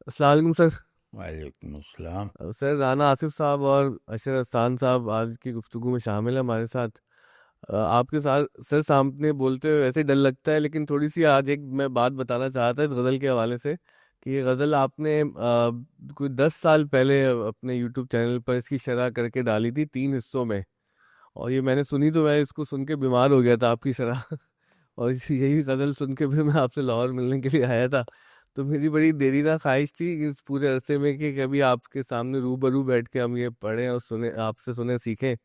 السلام علیکم سر۔ وعلیکم السلام۔ سر رانا آصف صاحب اور اشر احسان صاحب آج کی گفتگو میں شامل ہیں ہمارے ساتھ۔ آپ کے ساتھ سر سامنے بولتے ہوئے ایسے ڈر لگتا ہے، لیکن تھوڑی سی آج ایک میں بات بتانا چاہتا اس غزل کے حوالے سے کہ یہ غزل آپ نے کوئی 10 سال پہلے اپنے یوٹیوب چینل پر اس کی شرح کر کے ڈالی تھی 3 حصوں میں، اور یہ میں نے سنی تو میں اس کو سن کے بیمار ہو گیا تھا آپ کی شرح اور یہی غزل سن کے پھر میں آپ سے لاہور ملنے کے لیے آیا تھا۔ تو میری بڑی دیرینہ خواہش تھی کہ اس پورے عرصے میں کہ کبھی آپ کے سامنے روبرو بیٹھ کے ہم یہ پڑھیں اور سنیں، آپ سے سنیں، سیکھیں۔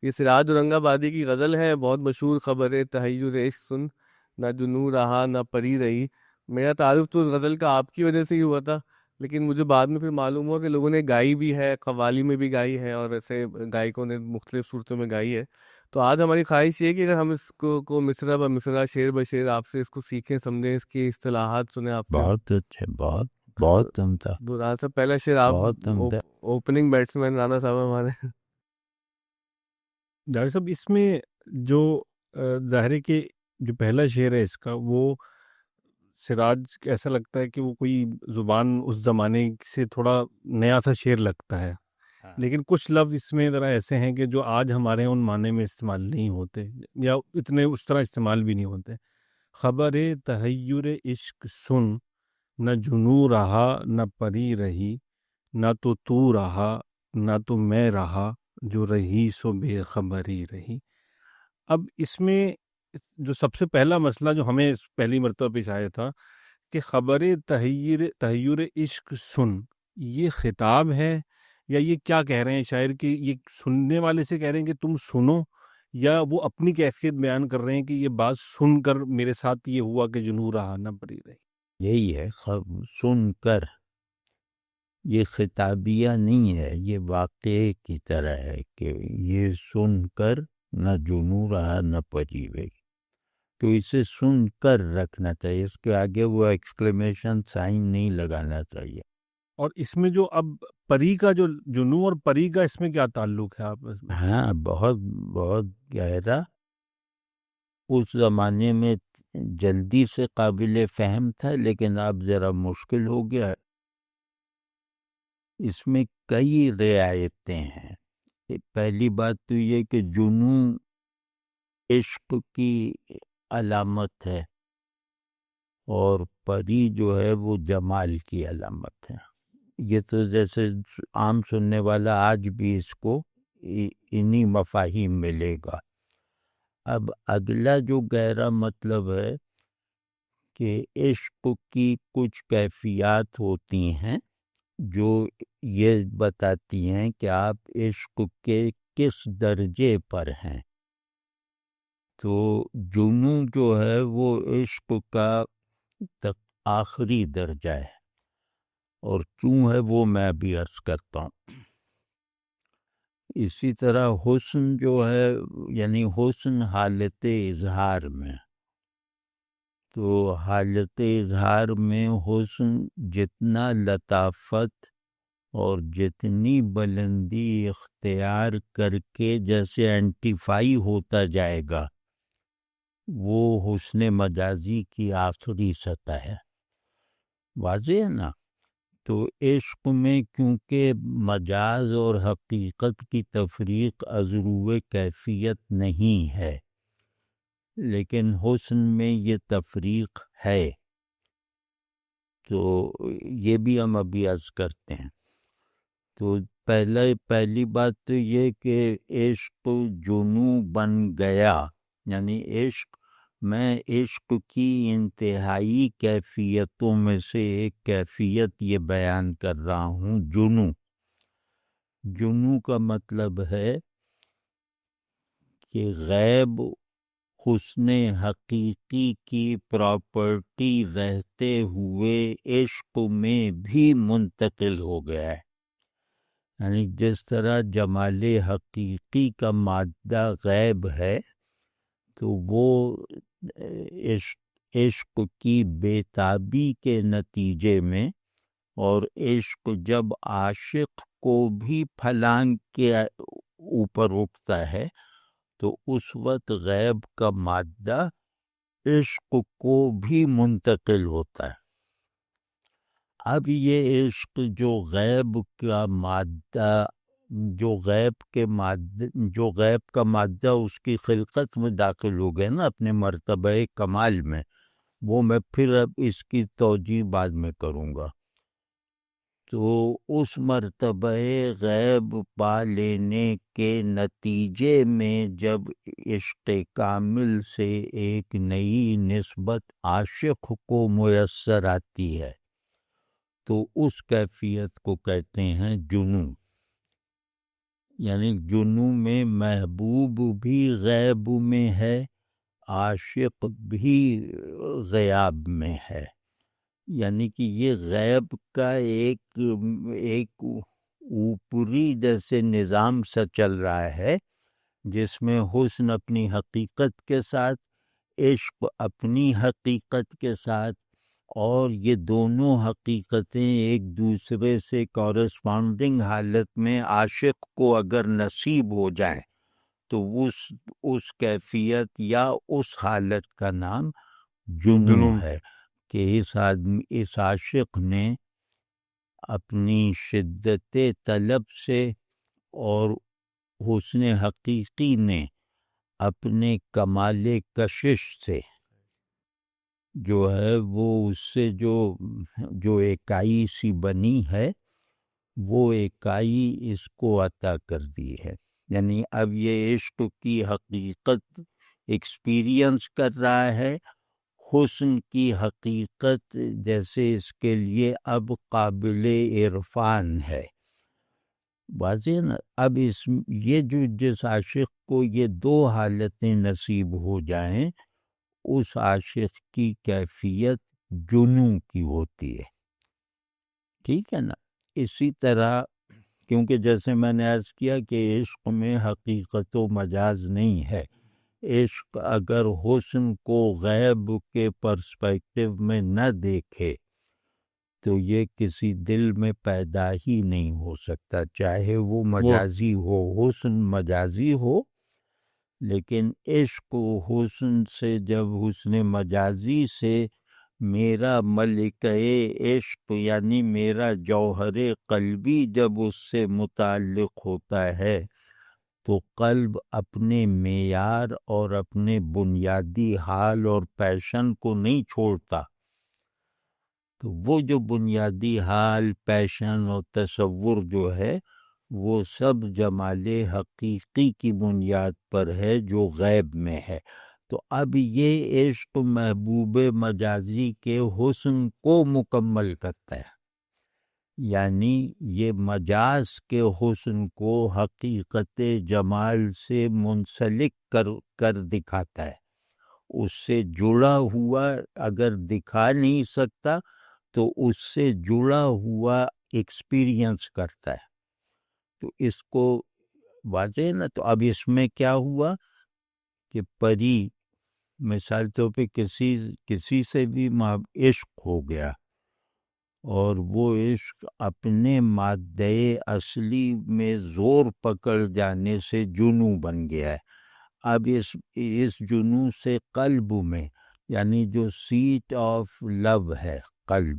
یہ سراج اورنگ آبادی کی غزل ہے، بہت مشہور خبر تحیر عشق سن، نہ جنوں رہا نہ پری رہی۔ میرا تعارف تو اس غزل کا آپ کی وجہ سے ہی ہوا تھا، لیکن مجھے بعد میں پھر معلوم ہوا کہ لوگوں نے گائی بھی ہے، قوالی میں بھی گائی ہے، اور ایسے گائکوں نے مختلف صورتوں میں گائی ہے۔ تو آج ہماری خواہش یہ ہے کہ اگر ہم اس کو مصرع بہ مصرع، شعر بہ شعر آپ سے اس کو سیکھیں، سمجھیں، اس کی اصطلاحات سنیں آپ سے۔ بہت اچھے، بہت بہت عمدہ، تو رانا صاحب پہلا شعر آپ، بہت عمدہ۔ اوپننگ بیٹسمین رانا صاحب ہمارے۔ ڈاکٹر صاحب اس میں جو ظاہر ہے کہ جو پہلا شعر ہے اس کا، وہ سراج ایسا لگتا ہے کہ وہ کوئی زبان اس زمانے سے تھوڑا نیا سا شعر لگتا ہے، لیکن کچھ لفظ اس میں ذرا ایسے ہیں کہ جو آج ہمارے ان معنی میں استعمال نہیں ہوتے، یا اتنے اس طرح استعمال بھی نہیں ہوتے۔ خبر تحیر عشق سن، نہ جنوں رہا نہ پری رہی، نہ تو رہا نہ تو میں رہا، جو رہی سو بے خبری رہی۔ اب اس میں جو سب سے پہلا مسئلہ جو ہمیں پہلی مرتبہ پیش آیا تھا کہ خبر تحیر عشق سن، یہ خطاب ہے یا یہ کیا کہہ رہے ہیں شاعر کہ یہ سننے والے سے کہہ رہے ہیں کہ تم سنو، یا وہ اپنی کیفیت بیان کر رہے ہیں کہ یہ بات سن کر میرے ساتھ یہ ہوا کہ جنوں رہا نہ پری رہی؟ یہی ہے، سن کر، یہ خطابیہ نہیں ہے، یہ واقعے کی طرح ہے کہ یہ سن کر نہ جنوں رہا نہ پری رہی، تو اسے سن کر رکھنا چاہیے، اس کے آگے وہ ایکسکلیمیشن سائن نہیں لگانا چاہیے۔ اور اس میں جو اب پری کا جو جنوں اور پری کا اس میں کیا تعلق ہے آپس میں؟ ہاں، بہت بہت گہرا، اس زمانے میں جلدی سے قابل فہم تھا، لیکن اب ذرا مشکل ہو گیا۔ اس میں کئی رعایتیں ہیں۔ پہلی بات تو یہ کہ جنوں عشق کی علامت ہے، اور پری جو ہے وہ جمال کی علامت ہے۔ یہ تو جیسے عام سننے والا آج بھی اس کو انہی مفاہیم میں لے گا۔ اب اگلا جو گہرا مطلب ہے کہ عشق کی کچھ کیفیات ہوتی ہیں جو یہ بتاتی ہیں کہ آپ عشق کے کس درجے پر ہیں۔ تو جنوں جو ہے وہ عشق کا آخری درجہ ہے، اور کیوں ہے وہ میں بھی عرض کرتا ہوں۔ اسی طرح حسن جو ہے، یعنی حسن حالت اظہار میں، تو حالت اظہار میں حسن جتنا لطافت اور جتنی بلندی اختیار کر کے جیسے اینٹیفائی ہوتا جائے گا، وہ حسن مجازی کی آخری سطح ہے۔ واضح ہے نا؟ تو عشق میں کیونکہ مجاز اور حقیقت کی تفریق ازرو کیفیت نہیں ہے، لیکن حسن میں یہ تفریق ہے، تو یہ بھی ہم ابھی عرض کرتے ہیں۔ تو پہلی بات تو یہ کہ عشق جنوں بن گیا، یعنی عشق، میں عشق کی انتہائی کیفیتوں میں سے ایک کیفیت یہ بیان کر رہا ہوں، جنوں۔ جنوں کا مطلب ہے کہ غیب حسن حقیقی کی پراپرٹی رہتے ہوئے عشق میں بھی منتقل ہو گیا ہے۔ یعنی جس طرح جمال حقیقی کا مادہ غیب ہے، تو وہ عشق کی بےتابی کے نتیجے میں، اور عشق جب عاشق کو بھی پھلانگ کے اوپر اٹھتا ہے، تو اس وقت غیب کا مادہ عشق کو بھی منتقل ہوتا ہے۔ اب یہ عشق جو غیب کا مادہ جو غیب کا مادہ اس کی خلقت میں داخل ہو گئے نا اپنے مرتبہ کمال میں، وہ میں پھر اب اس کی توجیہ بعد میں کروں گا. تو اس مرتبہ غیب پا لینے کے نتیجے میں جب عشق کامل سے ایک نئی نسبت عاشق کو میسر آتی ہے تو اس کیفیت کو کہتے ہیں جنوں. یعنی جنوں میں محبوب بھی غیب میں ہے، عاشق بھی غیاب میں ہے. یعنی کہ یہ غیب کا ایک اوپری جیسے نظام سا چل رہا ہے جس میں حسن اپنی حقیقت کے ساتھ، عشق اپنی حقیقت کے ساتھ، اور یہ دونوں حقیقتیں ایک دوسرے سے کورسپونڈنگ حالت میں عاشق کو اگر نصیب ہو جائیں تو اس کیفیت یا اس حالت کا نام جنون ہے کہ اس عاشق نے اپنی شدت طلب سے اور حسن حقیقی نے اپنے کمال کشش سے جو ہے وہ اس سے جو اکائی سی بنی ہے وہ اکائی اس کو عطا کر دی ہے. یعنی اب یہ عشق کی حقیقت ایکسپیرینس کر رہا ہے، حسن کی حقیقت جیسے اس کے لیے اب قابل عرفان ہے. واضح نا؟ اب یہ جس عاشق کو یہ دو حالتیں نصیب ہو جائیں اس عاشق کی کیفیت جنوں کی ہوتی ہے. ٹھیک ہے نا؟ اسی طرح کیونکہ جیسے میں نے عرض کیا کہ عشق میں حقیقت و مجاز نہیں ہے. عشق اگر حسن کو غیب کے پرسپیکٹو میں نہ دیکھے تو یہ کسی دل میں پیدا ہی نہیں ہو سکتا، چاہے وہ مجازی ہو، حسن مجازی ہو. لیکن عشق و حسن سے جب حسن مجازی سے میرا ملکہ عشق یعنی میرا جوہر قلبی جب اس سے متعلق ہوتا ہے تو قلب اپنے معیار اور اپنے بنیادی حال اور پیشن کو نہیں چھوڑتا. تو وہ جو بنیادی حال، پیشن اور تصور جو ہے وہ سب جمال حقیقی کی بنیاد پر ہے جو غیب میں ہے. تو اب یہ عشق محبوب مجازی کے حسن کو مکمل کرتا ہے، یعنی یہ مجاز کے حسن کو حقیقت جمال سے منسلک کر دکھاتا ہے. اس سے جڑا ہوا اگر دکھا نہیں سکتا تو اس سے جڑا ہوا ایکسپیرینس کرتا ہے. تو اس کو واضح نا؟ تو اب اس میں کیا ہوا کہ پری مثال طور پہ کسی سے بھی عشق ہو گیا اور وہ عشق اپنے مادہ اصلی میں زور پکڑ جانے سے جنوں بن گیا ہے. اب اس جنوں سے قلب میں یعنی جو سیٹ آف لو ہے قلب،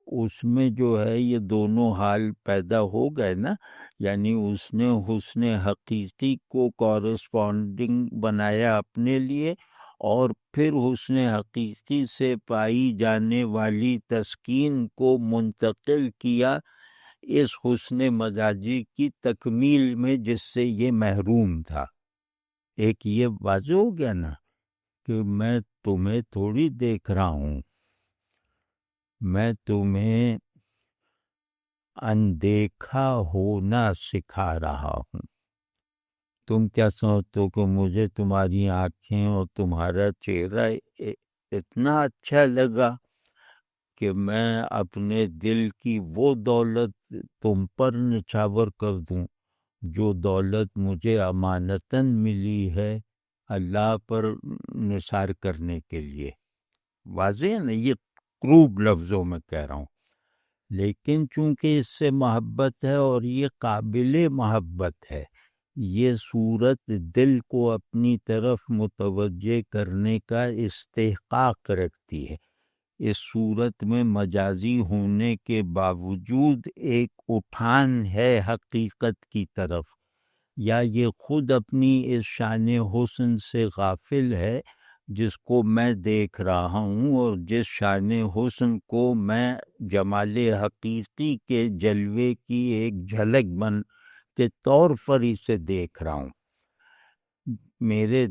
اس میں جو ہے یہ دونوں حال پیدا ہو گئے نا. یعنی اس نے حسن حقیقی کو کورسپونڈنگ بنایا اپنے لیے اور پھر حسن حقیقی سے پائی جانے والی تسکین کو منتقل کیا اس حسن مجازی کی تکمیل میں جس سے یہ محروم تھا. ایک یہ واضح ہو گیا نا کہ میں تمہیں تھوڑی دیکھ رہا ہوں، میں تمہیں اندیکھا ہونا سکھا رہا ہوں. تم کیا سمجھتے ہو کہ مجھے تمہاری آنکھیں اور تمہارا چہرہ اتنا اچھا لگا کہ میں اپنے دل کی وہ دولت تم پر نچھاور کر دوں جو دولت مجھے امانتاً ملی ہے اللہ پر نثار کرنے کے لیے. واضح ہے نا؟ یہ کروب لفظوں میں کہہ رہا ہوں، لیکن چونکہ اس سے محبت ہے اور یہ قابل محبت ہے، یہ صورت دل کو اپنی طرف متوجہ کرنے کا استحقاق رکھتی ہے اس صورت میں مجازی ہونے کے باوجود ایک اٹھان ہے حقیقت کی طرف، یا یہ خود اپنی اس شان حسن سے غافل ہے جس کو میں دیکھ رہا ہوں، اور جس شان حسن کو میں جمال حقیقی کے جلوے کی ایک جھلک بن کے طور پر اسے دیکھ رہا ہوں۔ میرے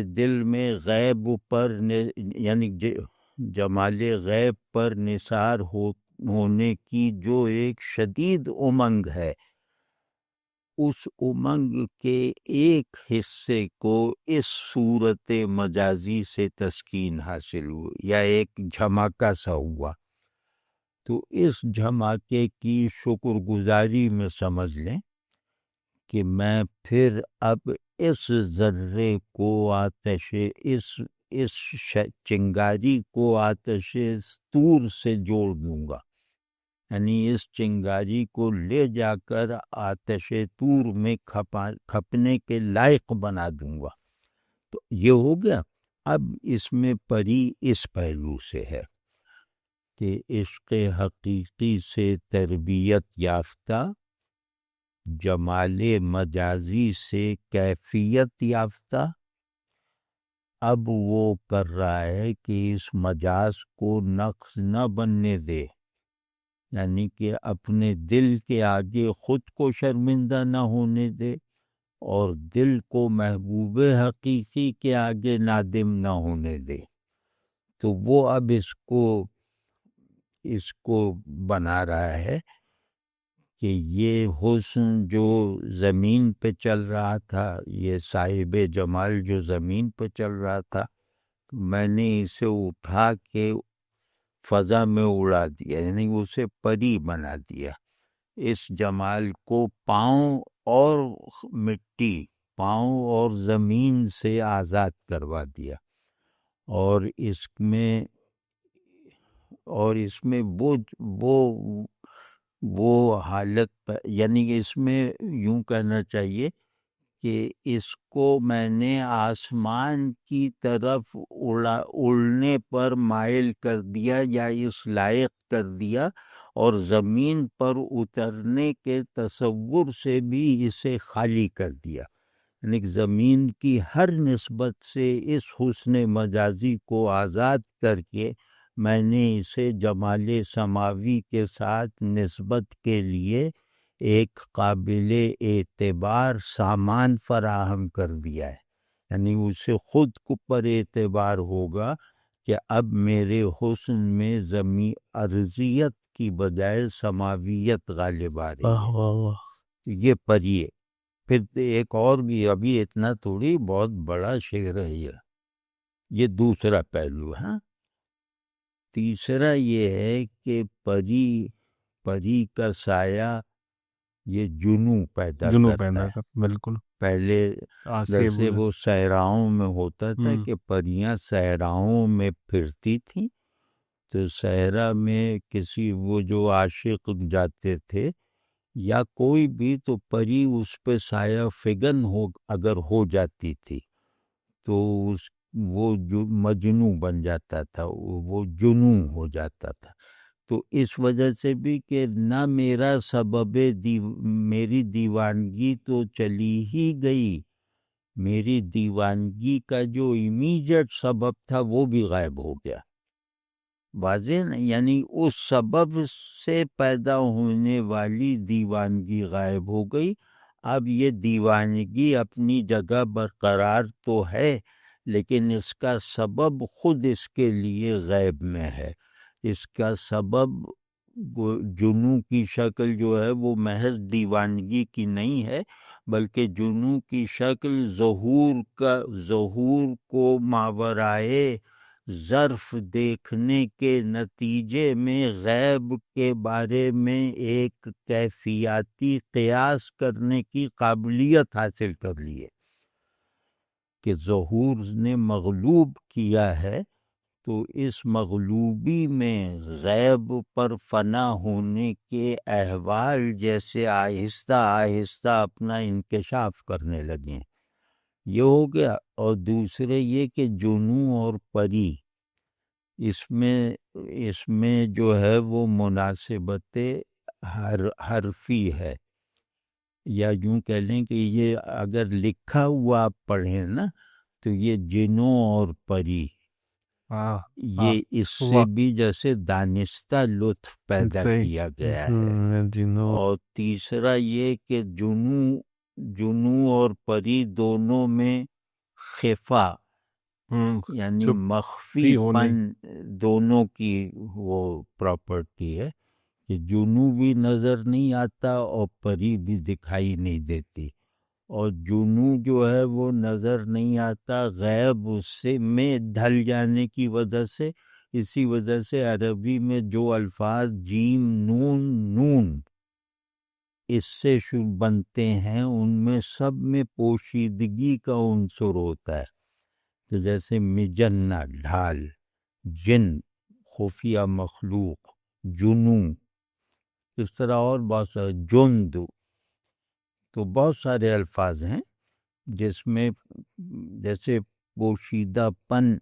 دل میں غیب پر یعنی جمال غیب پر نثار ہونے کی جو ایک شدید امنگ ہے، اس امنگ کے ایک حصے کو اس صورت مجازی سے تسکین حاصل ہوئی، یا ایک جھماکہ سا ہوا۔ تو اس جھماکے کی شکر گزاری میں سمجھ لیں کہ میں پھر اب اس ذرے کو اس چنگاری کو آتش طور سے جوڑ دوں گا، یعنی اس چنگاری کو لے جا کر آتش طور میں کھپنے کے لائق بنا دوں گا۔ تو یہ ہو گیا۔ اب اس میں پری اس پہلو سے ہے کہ عشق حقیقی سے تربیت یافتہ، جمال مجازی سے کیفیت یافتہ، اب وہ کر رہا ہے کہ اس مجاز کو نقص نہ بننے دے، یعنی کہ اپنے دل کے آگے خود کو شرمندہ نہ ہونے دے، اور دل کو محبوب حقیقی کے آگے نادم نہ ہونے دے۔ تو وہ اب اس کو بنا رہا ہے کہ یہ حسن جو زمین پہ چل رہا تھا، یہ صاحب جمال جو زمین پہ چل رہا تھا، میں نے اسے اٹھا کے فضا میں اڑا دیا، یعنی اسے پری بنا دیا۔ اس جمال کو پاؤں اور زمین سے آزاد کروا دیا، اور اس میں وہ حالت، یعنی اس میں یوں کہنا چاہیے کہ اس کو میں نے آسمان کی طرف اڑنے پر مائل کر دیا، یا اس لائق کر دیا، اور زمین پر اترنے کے تصور سے بھی اسے خالی کر دیا، یعنی زمین کی ہر نسبت سے اس حسن مجازی کو آزاد کر کے میں نے اسے جمال سماوی کے ساتھ نسبت کے لیے ایک قابل اعتبار سامان فراہم کر دیا ہے، یعنی اسے خود کو پر اعتبار ہوگا کہ اب میرے حسن میں ارضیت کی بجائے سماویت غالب آ رہی واہ ہے۔ واہ واہ۔ یہ پری ہے۔ پھر ایک اور بھی، ابھی اتنا تھوڑی، بہت بڑا شعر ہے یہ دوسرا پہلو ہے۔ تیسرا یہ ہے کہ پری کا سایہ یہ جنوں پیدا کرتا ہے۔ بالکل پہلے جیسے وہ صحراؤں میں ہوتا تھا کہ پریاں صحراؤں میں پھرتی تھیں، تو صحرا میں وہ جو عاشق جاتے تھے یا کوئی بھی، تو پری اس پہ سایہ فگن اگر ہو جاتی تھی تو وہ جو مجنوں بن جاتا تھا، وہ جنوں ہو جاتا تھا۔ تو اس وجہ سے بھی کہ نہ میرا سبب میری دیوانگی تو چلی ہی گئی، میری دیوانگی کا جو امیجیٹ سبب تھا وہ بھی غائب ہو گیا۔ واضح نہیں، یعنی اس سبب سے پیدا ہونے والی دیوانگی غائب ہو گئی۔ اب یہ دیوانگی اپنی جگہ برقرار تو ہے، لیکن اس کا سبب خود اس کے لیے غیب میں ہے۔ اس کا سبب جنوں کی شکل جو ہے وہ محض دیوانگی کی نہیں ہے، بلکہ جنوں کی شکل ظہور کو ماورائے ظرف دیکھنے کے نتیجے میں غیب کے بارے میں ایک کیفیاتی قیاس کرنے کی قابلیت حاصل کر لی ہے کہ ظہور نے مغلوب کیا ہے، تو اس مغلوبی میں غیب پر فنا ہونے کے احوال جیسے آہستہ آہستہ اپنا انکشاف کرنے لگے۔ یہ ہو گیا۔ اور دوسرے یہ کہ جنوں اور پری اس میں جو ہے وہ مناسبت حرفی ہے، یا یوں کہہ لیں کہ یہ اگر لکھا ہوا آپ پڑھیں نا تو یہ جنوں اور پری، ہاں یہ اس سے بھی جیسے دانستہ لطف پیدا صحیح کیا گیا ہے۔ جنوں اور تیسرا یہ کہ جنوں اور پری دونوں میں خفا یعنی چھپ مخفی ہونے پن دونوں کی وہ پراپرٹی ہے کہ جنوں بھی نظر نہیں آتا اور پری بھی دکھائی نہیں دیتی، اور جنوں جو ہے وہ نظر نہیں آتا غیب اس سے میں ڈھل جانے کی وجہ سے، اسی وجہ سے عربی میں جو الفاظ جیم نون نون اس سے بنتے ہیں ان میں سب میں پوشیدگی کا عنصر ہوتا ہے، تو جیسے مجنہ ڈھال، جن خفیہ مخلوق، جنوں، اس طرح اور بہت سارے، جند، تو بہت سارے الفاظ ہیں جس میں جیسے پوشیدہ پن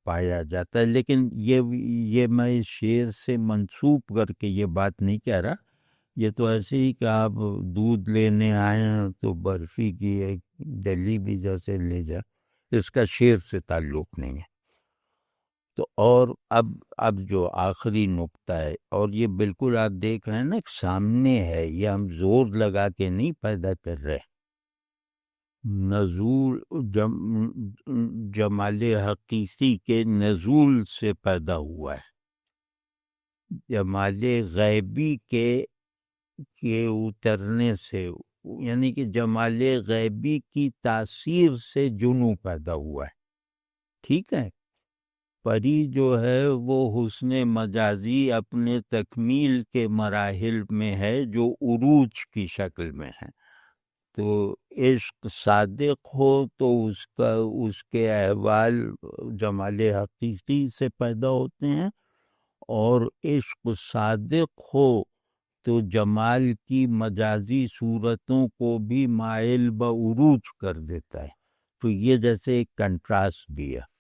پایا جاتا ہے، لیکن یہ میں اس شعر سے منسوب کر کے یہ بات نہیں کہہ رہا، یہ تو ایسے ہی کہ آپ دودھ لینے آئے ہیں تو برفی کی ایک ڈلی بھی جیسے لے جا، اس کا شعر سے تعلق نہیں ہے۔ تو اور اب جو آخری نقطہ ہے، اور یہ بالکل آپ دیکھ رہے ہیں نا سامنے ہے، یہ ہم زور لگا کے نہیں پیدا کر رہے، نزول جمال حقیقی کے نزول سے پیدا ہوا ہے، جمال غیبی کے اترنے سے، یعنی کہ جمال غیبی کی تاثیر سے جنوں پیدا ہوا ہے، ٹھیک ہے۔ پری جو ہے وہ حسن مجازی اپنے تکمیل کے مراحل میں ہے جو عروج کی شکل میں ہے، تو عشق صادق ہو تو اس کے احوال جمال حقیقی سے پیدا ہوتے ہیں، اور عشق صادق ہو تو جمال کی مجازی صورتوں کو بھی مائل بعروج کر دیتا ہے، تو یہ جیسے ایک کنٹراسٹ بھی ہے۔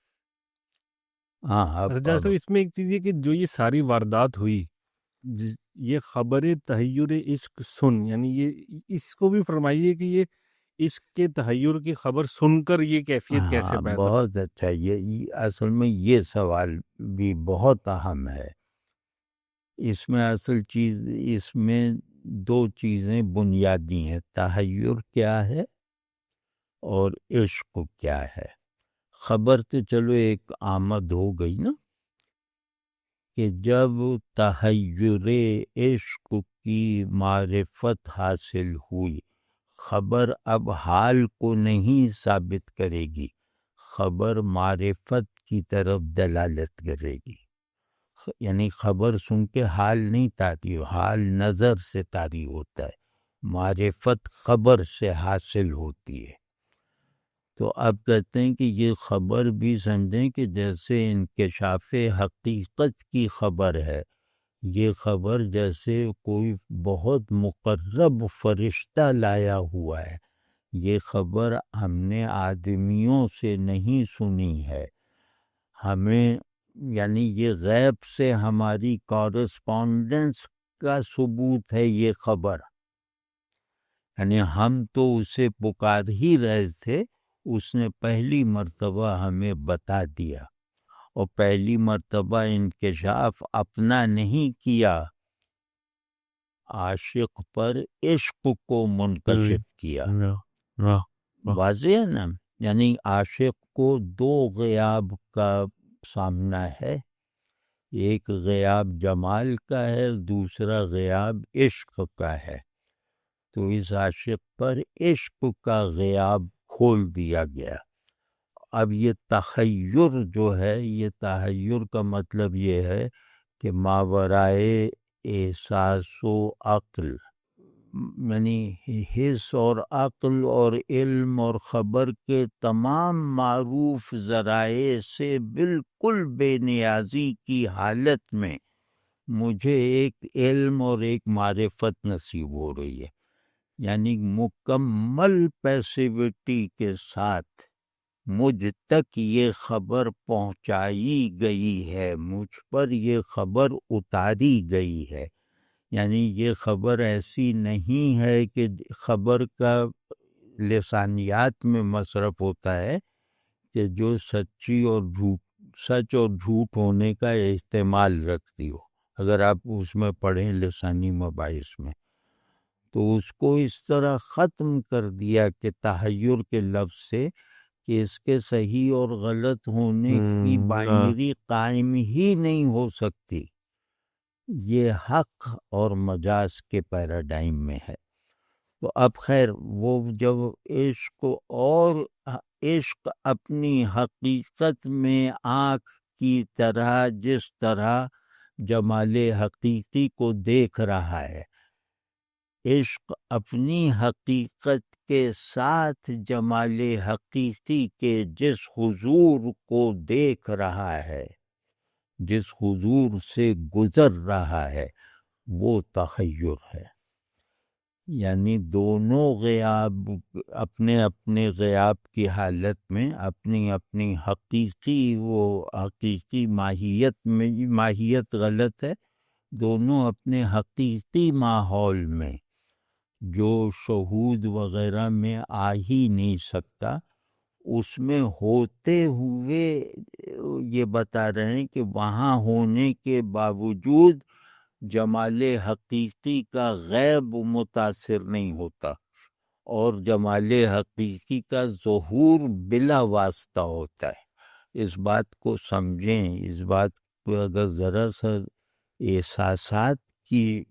ہاں جیسا اب اس میں ایک چیز یہ کہ جو یہ ساری واردات ہوئی، یہ خبر تحیر عشق سن، یعنی یہ اس کو بھی فرمائیے کہ یہ عشق کے تحیر کی خبر سن کر یہ کیفیت کیسے ہاں پیدا؟ بہت اچھا، یہ اصل میں یہ سوال بھی بہت اہم ہے، اس میں اصل چیز، اس میں دو چیزیں بنیادی ہیں، تحیر کیا ہے اور عشق کیا ہے۔ خبر تو چلو ایک آمد ہو گئی نا، کہ جب تحیر عشق کی معرفت حاصل ہوئی، خبر اب حال کو نہیں ثابت کرے گی، خبر معرفت کی طرف دلالت کرے گی، یعنی خبر سن کے حال نہیں طاری، حال نظر سے طاری ہوتا ہے، معرفت خبر سے حاصل ہوتی ہے۔ تو اب کہتے ہیں کہ یہ خبر بھی سمجھیں کہ جیسے انکشاف حقیقت کی خبر ہے، یہ خبر جیسے کوئی بہت مقرب فرشتہ لایا ہوا ہے، یہ خبر ہم نے آدمیوں سے نہیں سنی ہے، ہمیں یعنی یہ غیب سے ہماری کورسپونڈنس کا ثبوت ہے یہ خبر، یعنی ہم تو اسے پکار ہی رہے تھے، اس نے پہلی مرتبہ ہمیں بتا دیا، اور پہلی مرتبہ انکشاف اپنا نہیں کیا، عاشق پر عشق کو منکشف کیا، واضح ہے نا، یعنی عاشق کو دو غیاب کا سامنا ہے، ایک غیاب جمال کا ہے، دوسرا غیاب عشق کا ہے، تو اس عاشق پر عشق کا غیاب کھول دیا گیا۔ اب یہ تحیر جو ہے، یہ تحیر کا مطلب یہ ہے کہ ماورائے احساس و عقل، یعنی حس اور عقل اور علم اور خبر کے تمام معروف ذرائع سے بالکل بے نیازی کی حالت میں مجھے ایک علم اور ایک معرفت نصیب ہو رہی ہے، یعنی مکمل پیسیوٹی کے ساتھ مجھ تک یہ خبر پہنچائی گئی ہے، مجھ پر یہ خبر اتاری گئی ہے. یعنی یہ خبر ایسی نہیں ہے کہ خبر کا لسانیات میں مصرف ہوتا ہے کہ جو سچ اور جھوٹ ہونے کا استعمال رکھتی ہو. اگر آپ اس میں پڑھیں لسانی مباحث میں تو اس کو اس طرح ختم کر دیا کہ تحیر کے لفظ سے کہ اس کے صحیح اور غلط ہونے کی بائنری قائم ہی نہیں ہو سکتی. یہ حق اور مجاز کے پیراڈائم میں ہے. تو اب خیر وہ جب عشق اپنی حقیقت میں آنکھ کی طرح جس طرح جمال حقیقی کو دیکھ رہا ہے، عشق اپنی حقیقت کے ساتھ جمال حقیقی کے جس حضور کو دیکھ رہا ہے، جس حضور سے گزر رہا ہے، وہ تخیر ہے. یعنی دونوں غیاب اپنے اپنے غیاب کی حالت میں اپنی اپنی حقیقی ماہیت غلط ہے. دونوں اپنے حقیقی ماحول میں جو شہود وغیرہ میں آ ہی نہیں سکتا، اس میں ہوتے ہوئے یہ بتا رہے ہیں کہ وہاں ہونے کے باوجود جمال حقیقی کا غیب متاثر نہیں ہوتا اور جمال حقیقی کا ظہور بلا واسطہ ہوتا ہے. اس بات کو سمجھیں. اس بات کو اگر ذرا سا احساسات کی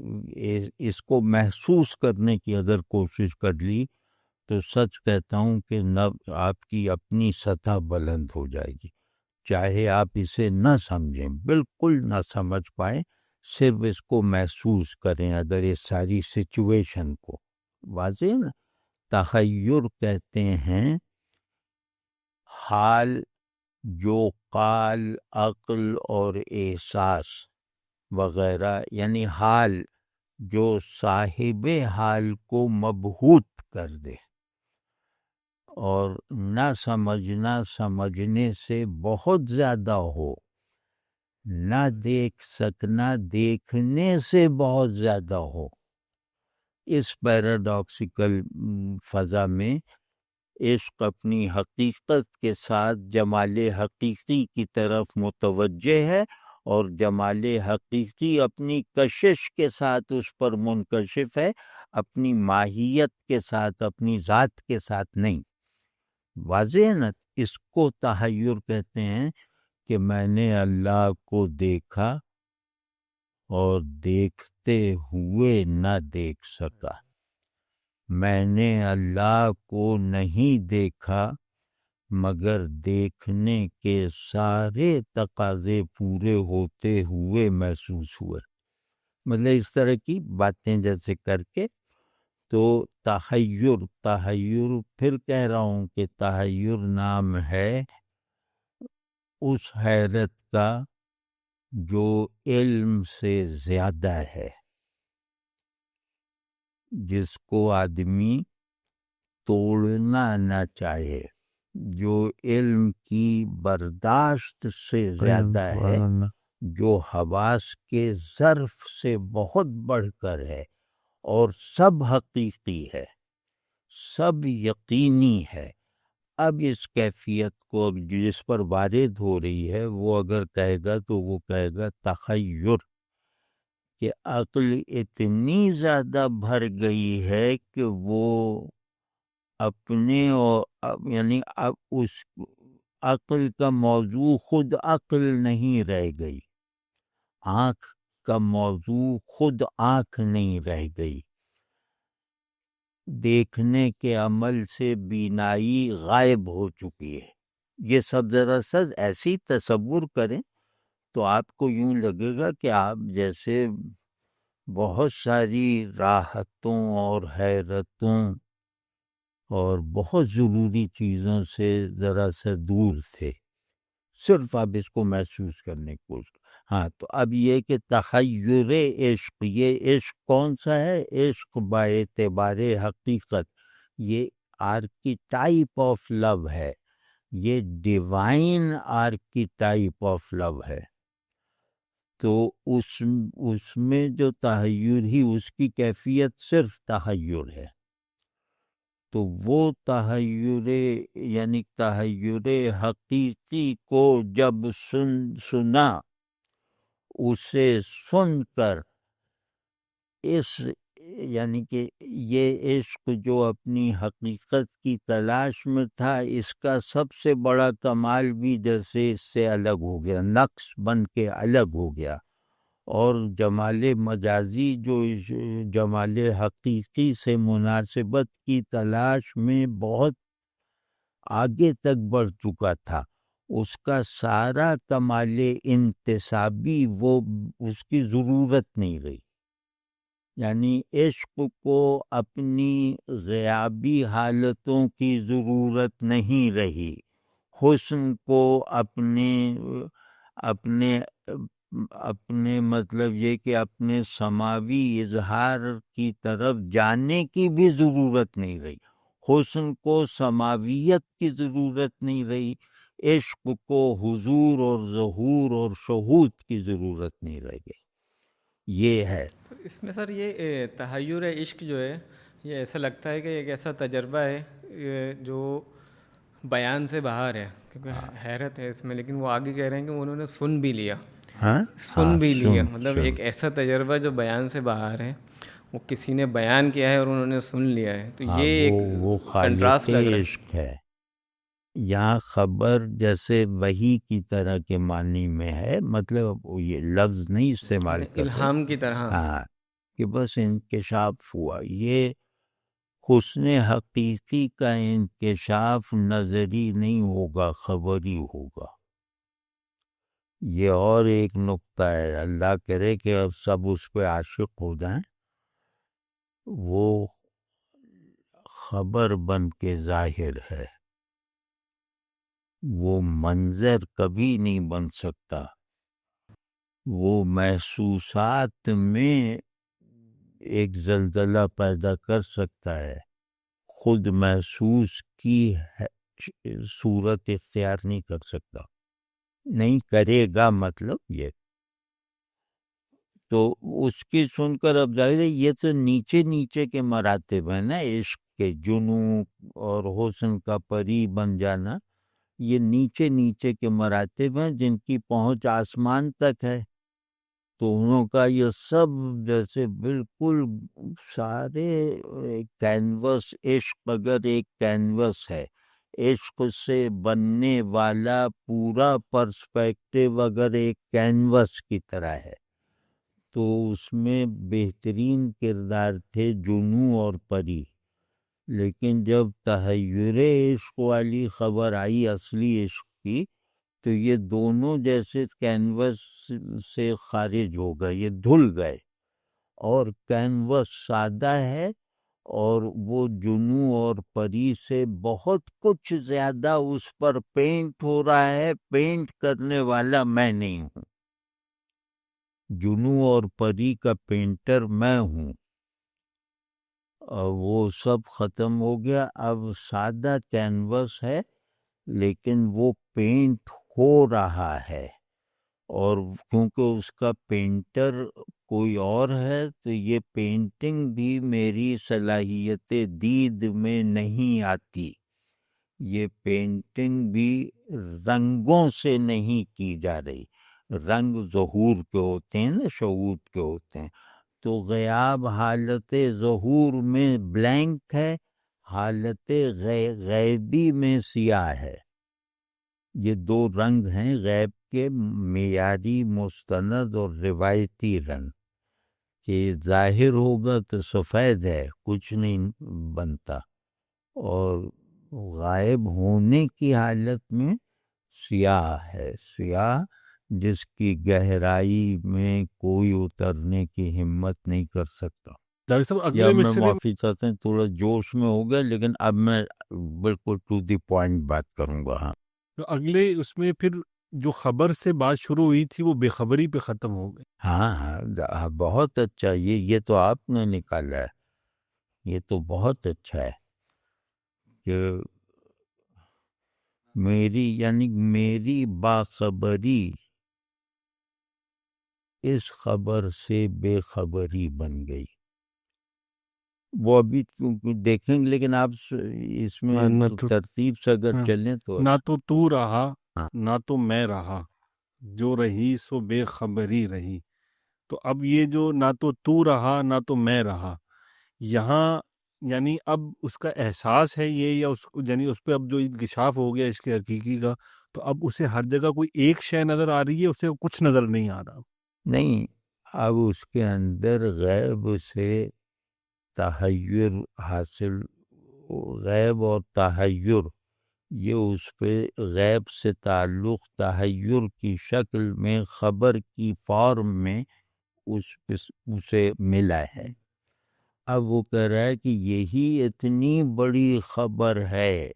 اس کو محسوس کرنے کی اگر کوشش کر لی تو سچ کہتا ہوں کہ آپ کی اپنی سطح بلند ہو جائے گی. چاہے آپ اسے نہ سمجھیں، بالکل نہ سمجھ پائیں، صرف اس کو محسوس کریں اگر اس ساری سچویشن کو. واضح ہے نا؟ تخیر کہتے ہیں حال جو قال، عقل اور احساس وغیرہ، یعنی حال جو صاحب حال کو مبہوت کر دے اور نہ سمجھنا سمجھنے سے بہت زیادہ ہو، نہ دیکھ سکنا دیکھنے سے بہت زیادہ ہو. اس پیراڈاکسیکل فضا میں عشق اپنی حقیقت کے ساتھ جمال حقیقی کی طرف متوجہ ہے اور جمال حقیقی اپنی کشش کے ساتھ اس پر منکشف ہے، اپنی ماہیت کے ساتھ، اپنی ذات کے ساتھ نہیں. واضح ہے نا؟ اس کو تحیر کہتے ہیں کہ میں نے اللہ کو دیکھا اور دیکھتے ہوئے نہ دیکھ سکا. میں نے اللہ کو نہیں دیکھا مگر دیکھنے کے سارے تقاضے پورے ہوتے ہوئے محسوس ہوئے. مطلب اس طرح کی باتیں جیسے کر کے. تو تحیر پھر کہہ رہا ہوں کہ تحیر نام ہے اس حیرت کا جو علم سے زیادہ ہے، جس کو آدمی توڑنا نہ چاہے، جو علم کی برداشت سے زیادہ ہے، جو حواس کے ظرف سے بہت بڑھ کر ہے اور سب حقیقی ہے، سب یقینی ہے. اب اس کیفیت کو جس پر وارد ہو رہی ہے وہ اگر کہے گا تو وہ کہے گا تخیر، کہ عقل اتنی زیادہ بھر گئی ہے کہ وہ اپنے یعنی اب اس عقل کا موضوع خود عقل نہیں رہ گئی، آنکھ کا موضوع خود آنکھ نہیں رہ گئی. دیکھنے کے عمل سے بینائی غائب ہو چکی ہے. یہ سب ذرا سا ایسی تصور کریں تو آپ کو یوں لگے گا کہ آپ جیسے بہت ساری راحتوں اور حیرتوں اور بہت ضروری چیزوں سے ذرا سا دور تھے، صرف آپ اس کو محسوس کرنے کی کوشش. ہاں تو اب یہ کہ تخیر عشق، یہ عشق کون سا ہے؟ عشق با اعتبار حقیقت یہ آرکیٹائپ آف لو ہے. یہ ڈیوائن آرکیٹائپ آف لو ہے. تو اس میں جو تحیر ہی اس کی کیفیت صرف تحیر ہے. تو وہ تحیر یعنی تحیر حقیقی کو جب سنا، اسے سن کر اس یعنی کہ یہ عشق جو اپنی حقیقت کی تلاش میں تھا، اس کا سب سے بڑا کمال بھی جیسے اس سے الگ ہو گیا، نقص بن کے الگ ہو گیا. اور جمال مجازی جو جمال حقیقی سے مناسبت کی تلاش میں بہت آگے تک بڑھ چکا تھا، اس کا سارا کمال انتصابی وہ اس کی ضرورت نہیں رہی. یعنی عشق کو اپنی غیابی حالتوں کی ضرورت نہیں رہی، حسن کو اپنے مطلب یہ کہ اپنے سماوی اظہار کی طرف جانے کی بھی ضرورت نہیں رہی، حسن کو سماویت کی ضرورت نہیں رہی، عشق کو حضور اور ظہور اور شہود کی ضرورت نہیں رہ گئی. یہ ہے. تو اس میں سر یہ تحیر عشق جو ہے، یہ ایسا لگتا ہے کہ ایک ایسا تجربہ ہے جو بیان سے باہر ہے، کیونکہ حیرت ہے اس میں، لیکن وہ آگے کہہ رہے ہیں کہ انہوں نے سن بھی لیا. سن بھی لیا مطلب ایک ایسا تجربہ جو بیان سے باہر ہے، وہ کسی نے بیان کیا ہے اور انہوں نے سن لیا ہے. تو یہ ایک کنٹراسٹ لگ رہا ہے. عشق ہے. یہاں خبر جیسے وحی کی طرح کے معنی میں ہے، مطلب یہ لفظ نہیں استعمال کرتے، الہام کی طرح. ہاں، کہ بس انکشاف ہوا. یہ حسن حقیقی کا انکشاف نظری نہیں ہوگا، خبری ہوگا. یہ اور ایک نقطہ ہے، اللہ کرے کہ اب سب اس پہ عاشق ہو جائیں. وہ خبر بن کے ظاہر ہے، وہ منظر کبھی نہیں بن سکتا. وہ محسوسات میں ایک زلزلہ پیدا کر سکتا ہے، خود محسوس کی صورت اختیار نہیں کر سکتا، نہیں کرے گا مطلب یہ. تو اس کی سن کر اب ظاہر ہے یہ تو نیچے نیچے کے مراتب ہیں نا، عشق کے جنوں اور حسن کا پری بن جانا، یہ نیچے نیچے کے مراتب ہیں جن کی پہنچ آسمان تک ہے. تو انہوں کا یہ سب جیسے بالکل سارے کینوس، عشق اگر ایک کینوس ہے، عشق سے بننے والا پورا پرسپیکٹیو اگر ایک کینوس کی طرح ہے، تو اس میں بہترین کردار تھے جنوں اور پری. لیکن جب تحیر عشق والی خبر آئی، اصلی عشق کی، تو یہ دونوں جیسے کینوس سے خارج ہو گئے، یہ دھل گئے. اور کینوس سادہ ہے، اور وہ جنوں اور پری سے بہت کچھ زیادہ اس پر پینٹ ہو رہا ہے. پینٹ کرنے والا میں نہیں ہوں، جنوں اور پری کا پینٹر میں ہوں. وہ سب ختم ہو گیا. اب سادہ کینوس ہے لیکن وہ پینٹ ہو رہا ہے، اور کیونکہ اس کا پینٹر کوئی اور ہے، تو یہ پینٹنگ بھی میری صلاحیت دید میں نہیں آتی. یہ پینٹنگ بھی رنگوں سے نہیں کی جا رہی. رنگ ظہور کے ہوتے ہیں نا، شہود کے ہوتے ہیں. تو غیاب حالت ظہور میں بلینک ہے، حالت غیبی میں سیاہ ہے. یہ دو رنگ ہیں غیب کے، معیاری مستند اور روایتی رنگ. کہ ظاہر ہوگا تو سفید ہے، کچھ نہیں بنتا، اور غائب ہونے کی حالت میں سیاہ ہے، سیاہ جس کی گہرائی میں کوئی اترنے کی ہمت نہیں کر سکتا. ڈاکٹر صاحب یا اگلے میں مصرے معافی چاہتا ہوں، تھوڑا جوش میں ہو گیا، لیکن اب میں بالکل ٹو دی پوائنٹ بات کروں گا. ہاں، اگلے اس میں پھر جو خبر سے بات شروع ہوئی تھی وہ بے خبری پہ ختم ہو گئی. ہاں ہاں، بہت اچھا. یہ تو آپ نے نکالا ہے، یہ تو بہت اچھا ہے. کہ میری یعنی میری باخبری اس خبر سے بے خبری بن گئی. وہ ابھی دیکھیں گے، لیکن آپ اس میں نہ تو ترتیب سے اگر ہاں، چلیں تو نہ تو رہا ہاں نہ تو میں رہا، جو رہی سو بے خبری رہی. تو اب یہ جو نہ تو رہا نہ تو میں رہا، یہاں یعنی اب اس کا احساس ہے یہ، یا یعنی اس پہ اب جو انکشاف ہو گیا اس کے حقیقی کا، تو اب اسے ہر جگہ کوئی ایک شے نظر آ رہی ہے، اسے کچھ نظر نہیں آ رہا. نہیں، اب اس کے اندر غیب سے تحیر حاصل، غیب اور تحیر، یہ اس پہ غیب سے تعلق تحیر کی شکل میں خبر کی فارم میں اسے ملا ہے. اب وہ کہہ رہا ہے کہ یہی اتنی بڑی خبر ہے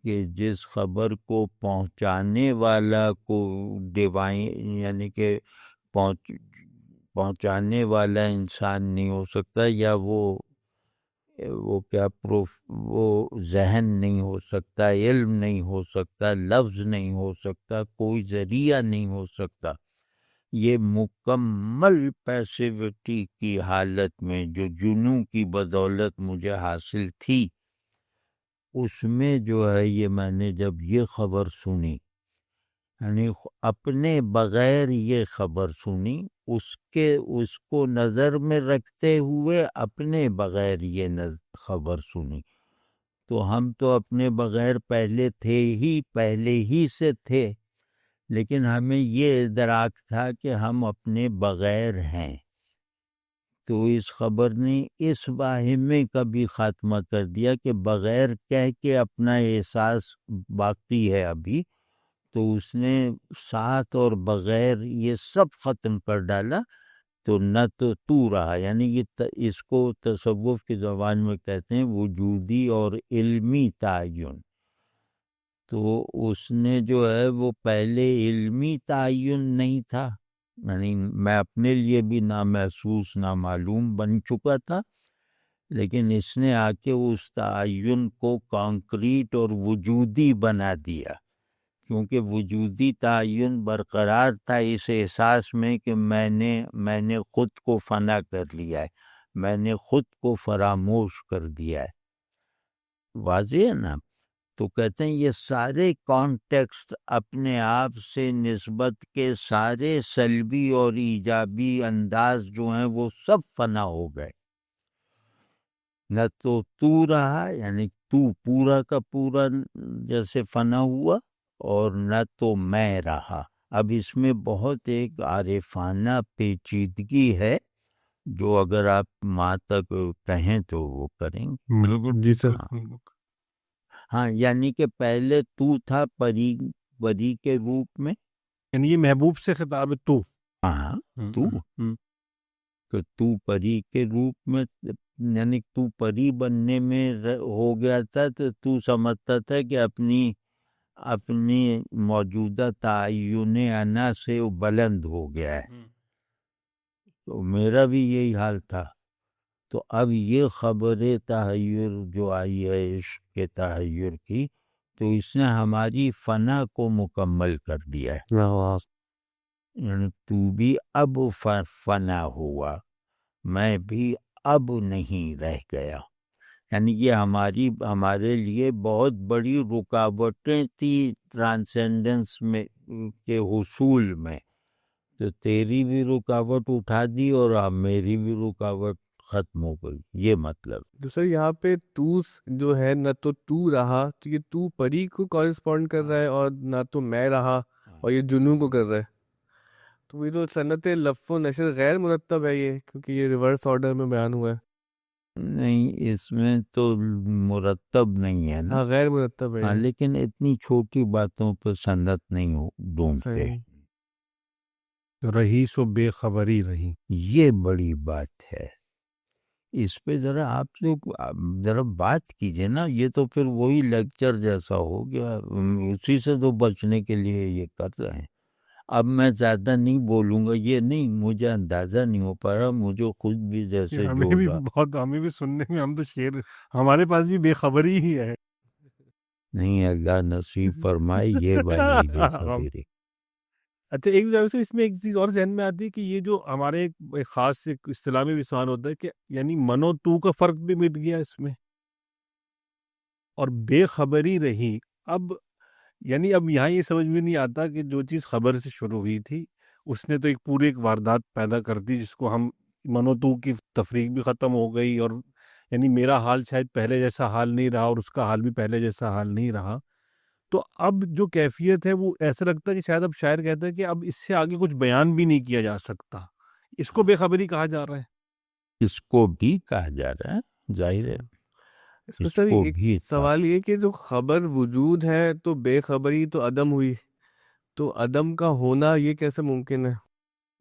کہ جس خبر کو پہنچانے والا کو ڈیوائن یعنی کہ پہنچانے والا انسان نہیں ہو سکتا، یا وہ کیا وہ ذہن نہیں ہو سکتا، علم نہیں ہو سکتا، لفظ نہیں ہو سکتا، کوئی ذریعہ نہیں ہو سکتا. یہ مکمل پیسیوٹی کی حالت میں جو جنوں کی بدولت مجھے حاصل تھی، اس میں جو ہے یہ میں نے جب یہ خبر سنی، یعنی اپنے بغیر یہ خبر سنی، اس کو نظر میں رکھتے ہوئے اپنے بغیر یہ خبر سنی. تو ہم تو اپنے بغیر پہلے ہی سے تھے، لیکن ہمیں یہ ادراک تھا کہ ہم اپنے بغیر ہیں. تو اس خبر نے اس واہمے کا بھی خاتمہ کر دیا کہ بغیر کہہ کے اپنا احساس باقی ہے ابھی. تو اس نے ساتھ اور بغیر یہ سب ختم کر ڈالا. تو نہ تو رہا، یعنی یہ اس کو تصوف کی زبان میں کہتے ہیں وجودی اور علمی تعین. تو اس نے جو ہے وہ پہلے علمی تعین نہیں تھا، یعنی میں اپنے لیے بھی نامحسوس نامعلوم بن چکا تھا، لیکن اس نے آ کے اس تعین کو کانکریٹ اور وجودی بنا دیا، کیونکہ وجودی تعین برقرار تھا اس احساس میں کہ میں نے خود کو فنا کر لیا ہے، میں نے خود کو فراموش کر دیا ہے. واضح ہے نا؟ تو کہتے ہیں یہ سارے کانٹیکسٹ اپنے آپ سے نسبت کے سارے سلبی اور ایجابی انداز جو ہیں وہ سب فنا ہو گئے. نہ تو رہا، یعنی تو پورا کا پورا جیسے فنا ہوا، اور نہ تو میں رہا. اب اس میں بہت ایک عارفانہ پیچیدگی ہے جو اگر آپ ماں تک کہیں تو وہ کریں گے. بالکل جی سر. ہاں، یعنی کہ پہلے تو تھا پری کے روپ میں، یعنی یہ محبوب سے خطاب ہے تو. ہاں تو کہ تو پری کے روپ میں، یعنی تو پری بننے میں ہو گیا تھا، تو سمجھتا تھا کہ اپنی موجودہ تعین انا سے وہ بلند ہو گیا ہے. تو میرا بھی یہی حال تھا. تو اب یہ خبر تحیر جو آئی ہے عشق کے تحیر کی، تو اس نے ہماری فنا کو مکمل کر دیا ہے. یعنی تو بھی اب فنا ہوا، میں بھی اب نہیں رہ گیا. یعنی یہ ہمارے لیے بہت بڑی رکاوٹیں تھی ٹرانسینڈنس میں کے حصول میں. تو تیری بھی رکاوٹ اٹھا دی اور میری بھی رکاوٹ ختم ہو گئی، یہ مطلب. تو سر یہاں پہ تو جو ہے نہ تو رہا، تو یہ تو پری کو کورسپونڈ کر رہا ہے، اور نہ تو میں رہا اور یہ جنوں کو کر رہا ہے. تو یہ تو صنعت لف و نشر غیر مرتب ہے یہ، کیونکہ یہ ریورس آرڈر میں بیان ہوا ہے. نہیں، اس میں تو مرتب نہیں ہے نا. ہاں غیر مرتب ہے ہاں، یہ. لیکن اتنی چھوٹی باتوں پہ سنت نہیں ڈھونڈتے. صحیح. رہی سو بے خبری رہی، یہ بڑی بات ہے. اس پہ ذرا آپ لوگ ذرا بات کیجئے نا. یہ تو پھر وہی لیکچر جیسا ہو گیا، اسی سے تو بچنے کے لیے یہ کر رہے ہیں. اب میں زیادہ نہیں بولوں گا، یہ نہیں، مجھے اندازہ نہیں ہو پا رہا، مجھے خود بھی جیسے ہمیں بھی سننے میں، ہم تو شعر، ہمارے پاس بھی بے خبری ہی ہے. نہیں اللہ نصیب فرمائے یہ والی بے صبری۔ اچھا ایک ذرا سے اس میں ایک چیز اور ذہن میں آتی ہے کہ یہ جو ہمارے ایک خاص ایک اصطلاحی سوال ہوتا ہے کہ یعنی من و تو کا فرق بھی مٹ گیا اس میں اور بے خبری رہی۔ اب یعنی اب یہاں یہ سمجھ میں نہیں آتا کہ جو چیز خبر سے شروع ہوئی تھی اس نے تو ایک پوری ایک واردات پیدا کر دی جس کو ہم من و تو کی تفریق بھی ختم ہو گئی، اور یعنی میرا حال شاید پہلے جیسا حال نہیں رہا اور اس کا حال بھی پہلے جیسا حال نہیں رہا۔ تو اب جو کیفیت ہے وہ ایسا لگتا ہے کہ شاید اب شاعر کہتا ہے کہ اب اس سے آگے کچھ بیان بھی نہیں کیا جا سکتا، اس کو بے خبری کہا جا رہا ہے۔ اس کو بھی کہا جا رہا ہے، ظاہر ہے اس میں اس سر کو ایک بھی تھا۔ سوال یہ کہ جو خبر وجود ہے تو بے خبری تو عدم ہوئی، تو عدم کا ہونا یہ کیسے ممکن ہے؟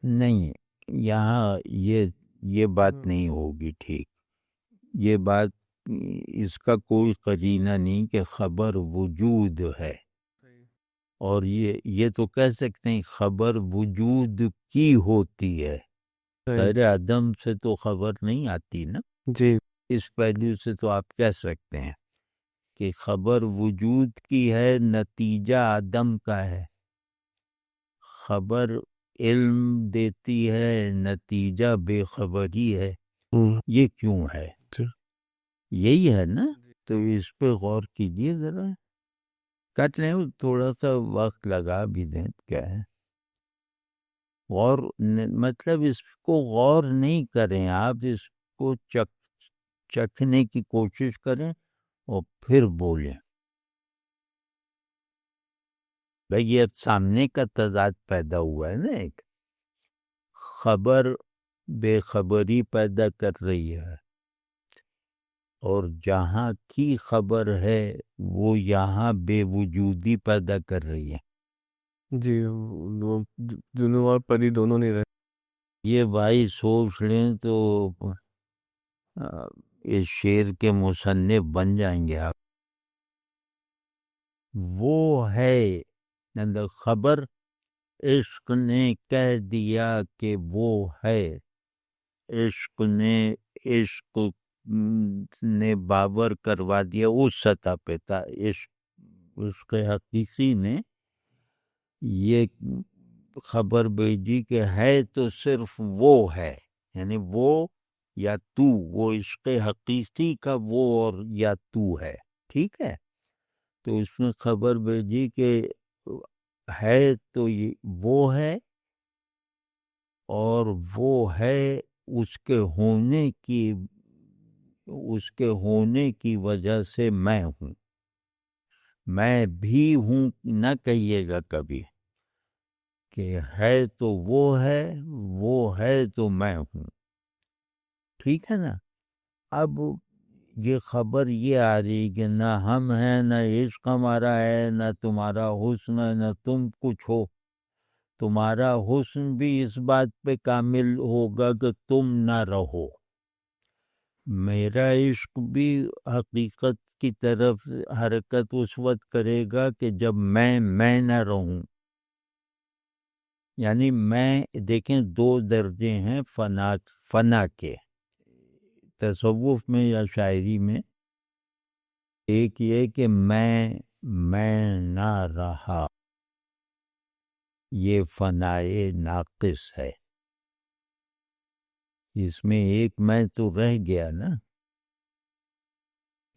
نہیں یہاں یہ بات نہیں ہوگی ٹھیک، یہ بات اس کا کوئی قرینہ نہیں کہ خبر وجود ہے، اور یہ تو کہہ سکتے ہیں خبر وجود کی ہوتی ہے، غیر عدم سے تو خبر نہیں آتی نا۔ جی اس پہلو سے تو آپ کہہ سکتے ہیں کہ خبر وجود کی ہے، نتیجہ عدم کا ہے۔ خبر علم دیتی ہے، نتیجہ بے خبری ہے، یہ کیوں ہے؟ یہی ہے نا، تو اس پہ غور کیجئے ذرا، کٹ لیں تھوڑا سا وقت لگا بھی دیں، کیا ہے غور مطلب اس کو غور نہیں کریں آپ، اس کو چکھنے کی کوشش کریں اور پھر بولیں۔ بھئی یہ سامنے کا تضاد پیدا ہوا ہے نا، ایک خبر بے خبری پیدا کر رہی ہے، اور جہاں کی خبر ہے وہ یہاں بے وجودی پیدا کر رہی ہے۔ جی جنوں اور پری دونوں نہیں رہے۔ یہ بھائی سوچ لیں تو اس شعر کے مصنف بن جائیں گے آپ۔ وہ ہے خبر، عشق نے کہہ دیا کہ وہ ہے، عشق نے باور کروا دیا، اس سطح پہ تھا عشق حقیقی نے یہ خبر بھیجی کہ ہے تو صرف وہ ہے، یعنی وہ یا تو، وہ عشق حقیقی کا وہ اور یا تو ہے، ٹھیک ہے۔ تو اس نے خبر بھیجی کہ ہے تو وہ ہے، اور وہ ہے اس کے ہونے کی وجہ سے میں ہوں، میں بھی ہوں نہ کہیے گا کبھی، کہ ہے تو وہ ہے تو میں ہوں، ٹھیک ہے نا۔ اب یہ خبر یہ آ رہی کہ نہ ہم ہیں، نہ عشق ہمارا ہے، نہ تمہارا حسن ہے، نہ تم کچھ ہو، تمہارا حسن بھی اس بات پہ کامل ہوگا کہ تم نہ رہو، میرا عشق بھی حقیقت کی طرف حرکت اس وقت کرے گا کہ جب میں نہ رہوں، یعنی میں دیکھیں دو درجے ہیں فنا کے تصوف میں یا شاعری میں، ایک یہ کہ میں نہ رہا، یہ فنائے ناقص ہے، اس میں ایک میں تو رہ گیا نا،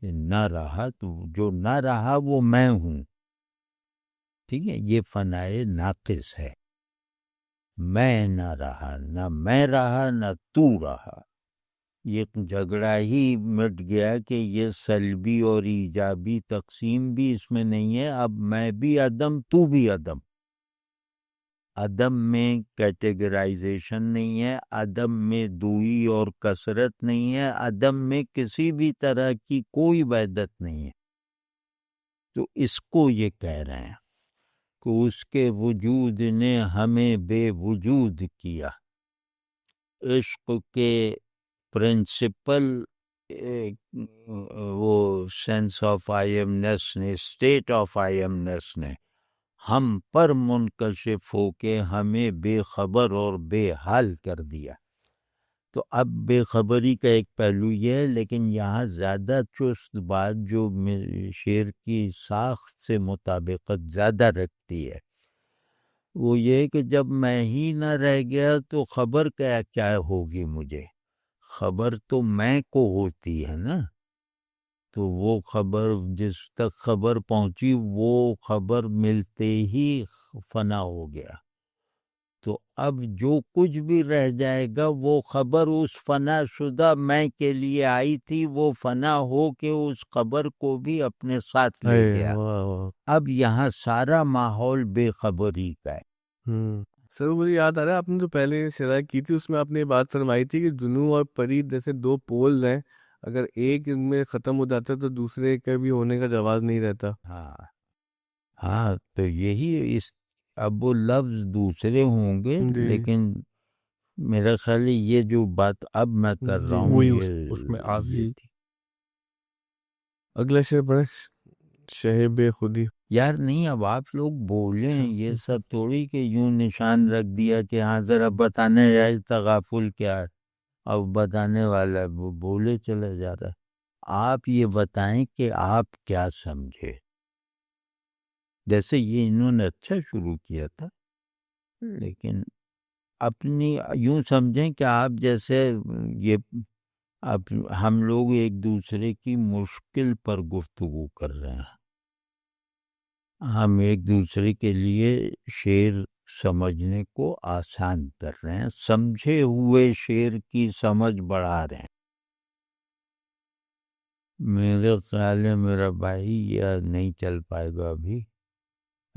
کہ نہ رہا، تو جو نہ رہا وہ میں ہوں، ٹھیک ہے، یہ فنائے ناقص ہے، میں نہ رہا، نہ میں رہا نہ تو رہا، یہ جھگڑا ہی مٹ گیا کہ یہ سلبی اور ایجابی تقسیم بھی اس میں نہیں ہے، اب میں بھی عدم تو بھی عدم، عدم میں کیٹیگرائزیشن نہیں ہے، عدم میں دوئی اور کثرت نہیں ہے، عدم میں کسی بھی طرح کی کوئی وحدت نہیں ہے، تو اس کو یہ کہہ رہے ہیں کہ اس کے وجود نے ہمیں بے وجود کیا، عشق کے پرنسپل وہ سینس آف آئی ایمنس نے، اسٹیٹ آف آئی ایمنس نے ہم پر منکشف ہو کے ہمیں بے خبر اور بے حال کر دیا، تو اب بے خبری کا ایک پہلو یہ ہے، لیکن یہاں زیادہ چست بات جو شعر کی ساخت سے مطابقت زیادہ رکھتی ہے وہ یہ ہے کہ جب میں ہی نہ رہ گیا تو خبر کیا ہوگی مجھے، خبر تو میں کو ہوتی ہے نا، تو وہ خبر جس تک خبر پہنچی وہ خبر ملتے ہی فنا ہو گیا، تو اب جو کچھ بھی رہ جائے گا وہ خبر اس فنا شدہ میں کے لیے آئی تھی، وہ فنا ہو کے اس خبر کو بھی اپنے ساتھ لے گیا۔ اب یہاں سارا ماحول بے خبری کا ہے۔ سر مجھے یاد آ رہا ہے آپ نے جو پہلے شرح کی تھی اس میں آپ نے یہ بات فرمائی تھی کہ جنو اور پری جیسے دو پولز ہیں، اگر ایک ان میں ختم ہو جاتا ہے تو دوسرے کا بھی ہونے کا جواز نہیں رہتا۔ ہاں تو یہی اب وہ لفظ دوسرے ہوں گے جی لیکن میرا خیال ہے یہ جو بات اب میں کر رہا ہوں وہی یہ اس میں آ یہ تھی۔ اگلا شعر پڑھیں، شہ بے خودی۔ یار نہیں اب آپ لوگ بولیں، یہ سب تھوڑی کہ یوں نشان رکھ دیا کہ ہاں ذرا بتانے جائے تغافل کیا ہے، اب بتانے والا ہے وہ بولے چلا جا رہا ہے۔ آپ یہ بتائیں کہ آپ کیا سمجھے، جیسے یہ انہوں نے اچھا شروع کیا تھا لیکن اپنی یوں سمجھیں کہ آپ جیسے یہ اب ہم لوگ ایک دوسرے کی مشکل پر گفتگو کر رہے ہیں، ہم ایک دوسرے کے لیے شعر سمجھنے کو آسان کر رہے ہیں، سمجھے ہوئے شعر کی سمجھ بڑھا رہے ہیں۔ میرے خیال ہے میرا بھائی یہ نہیں چل پائے گا ابھی،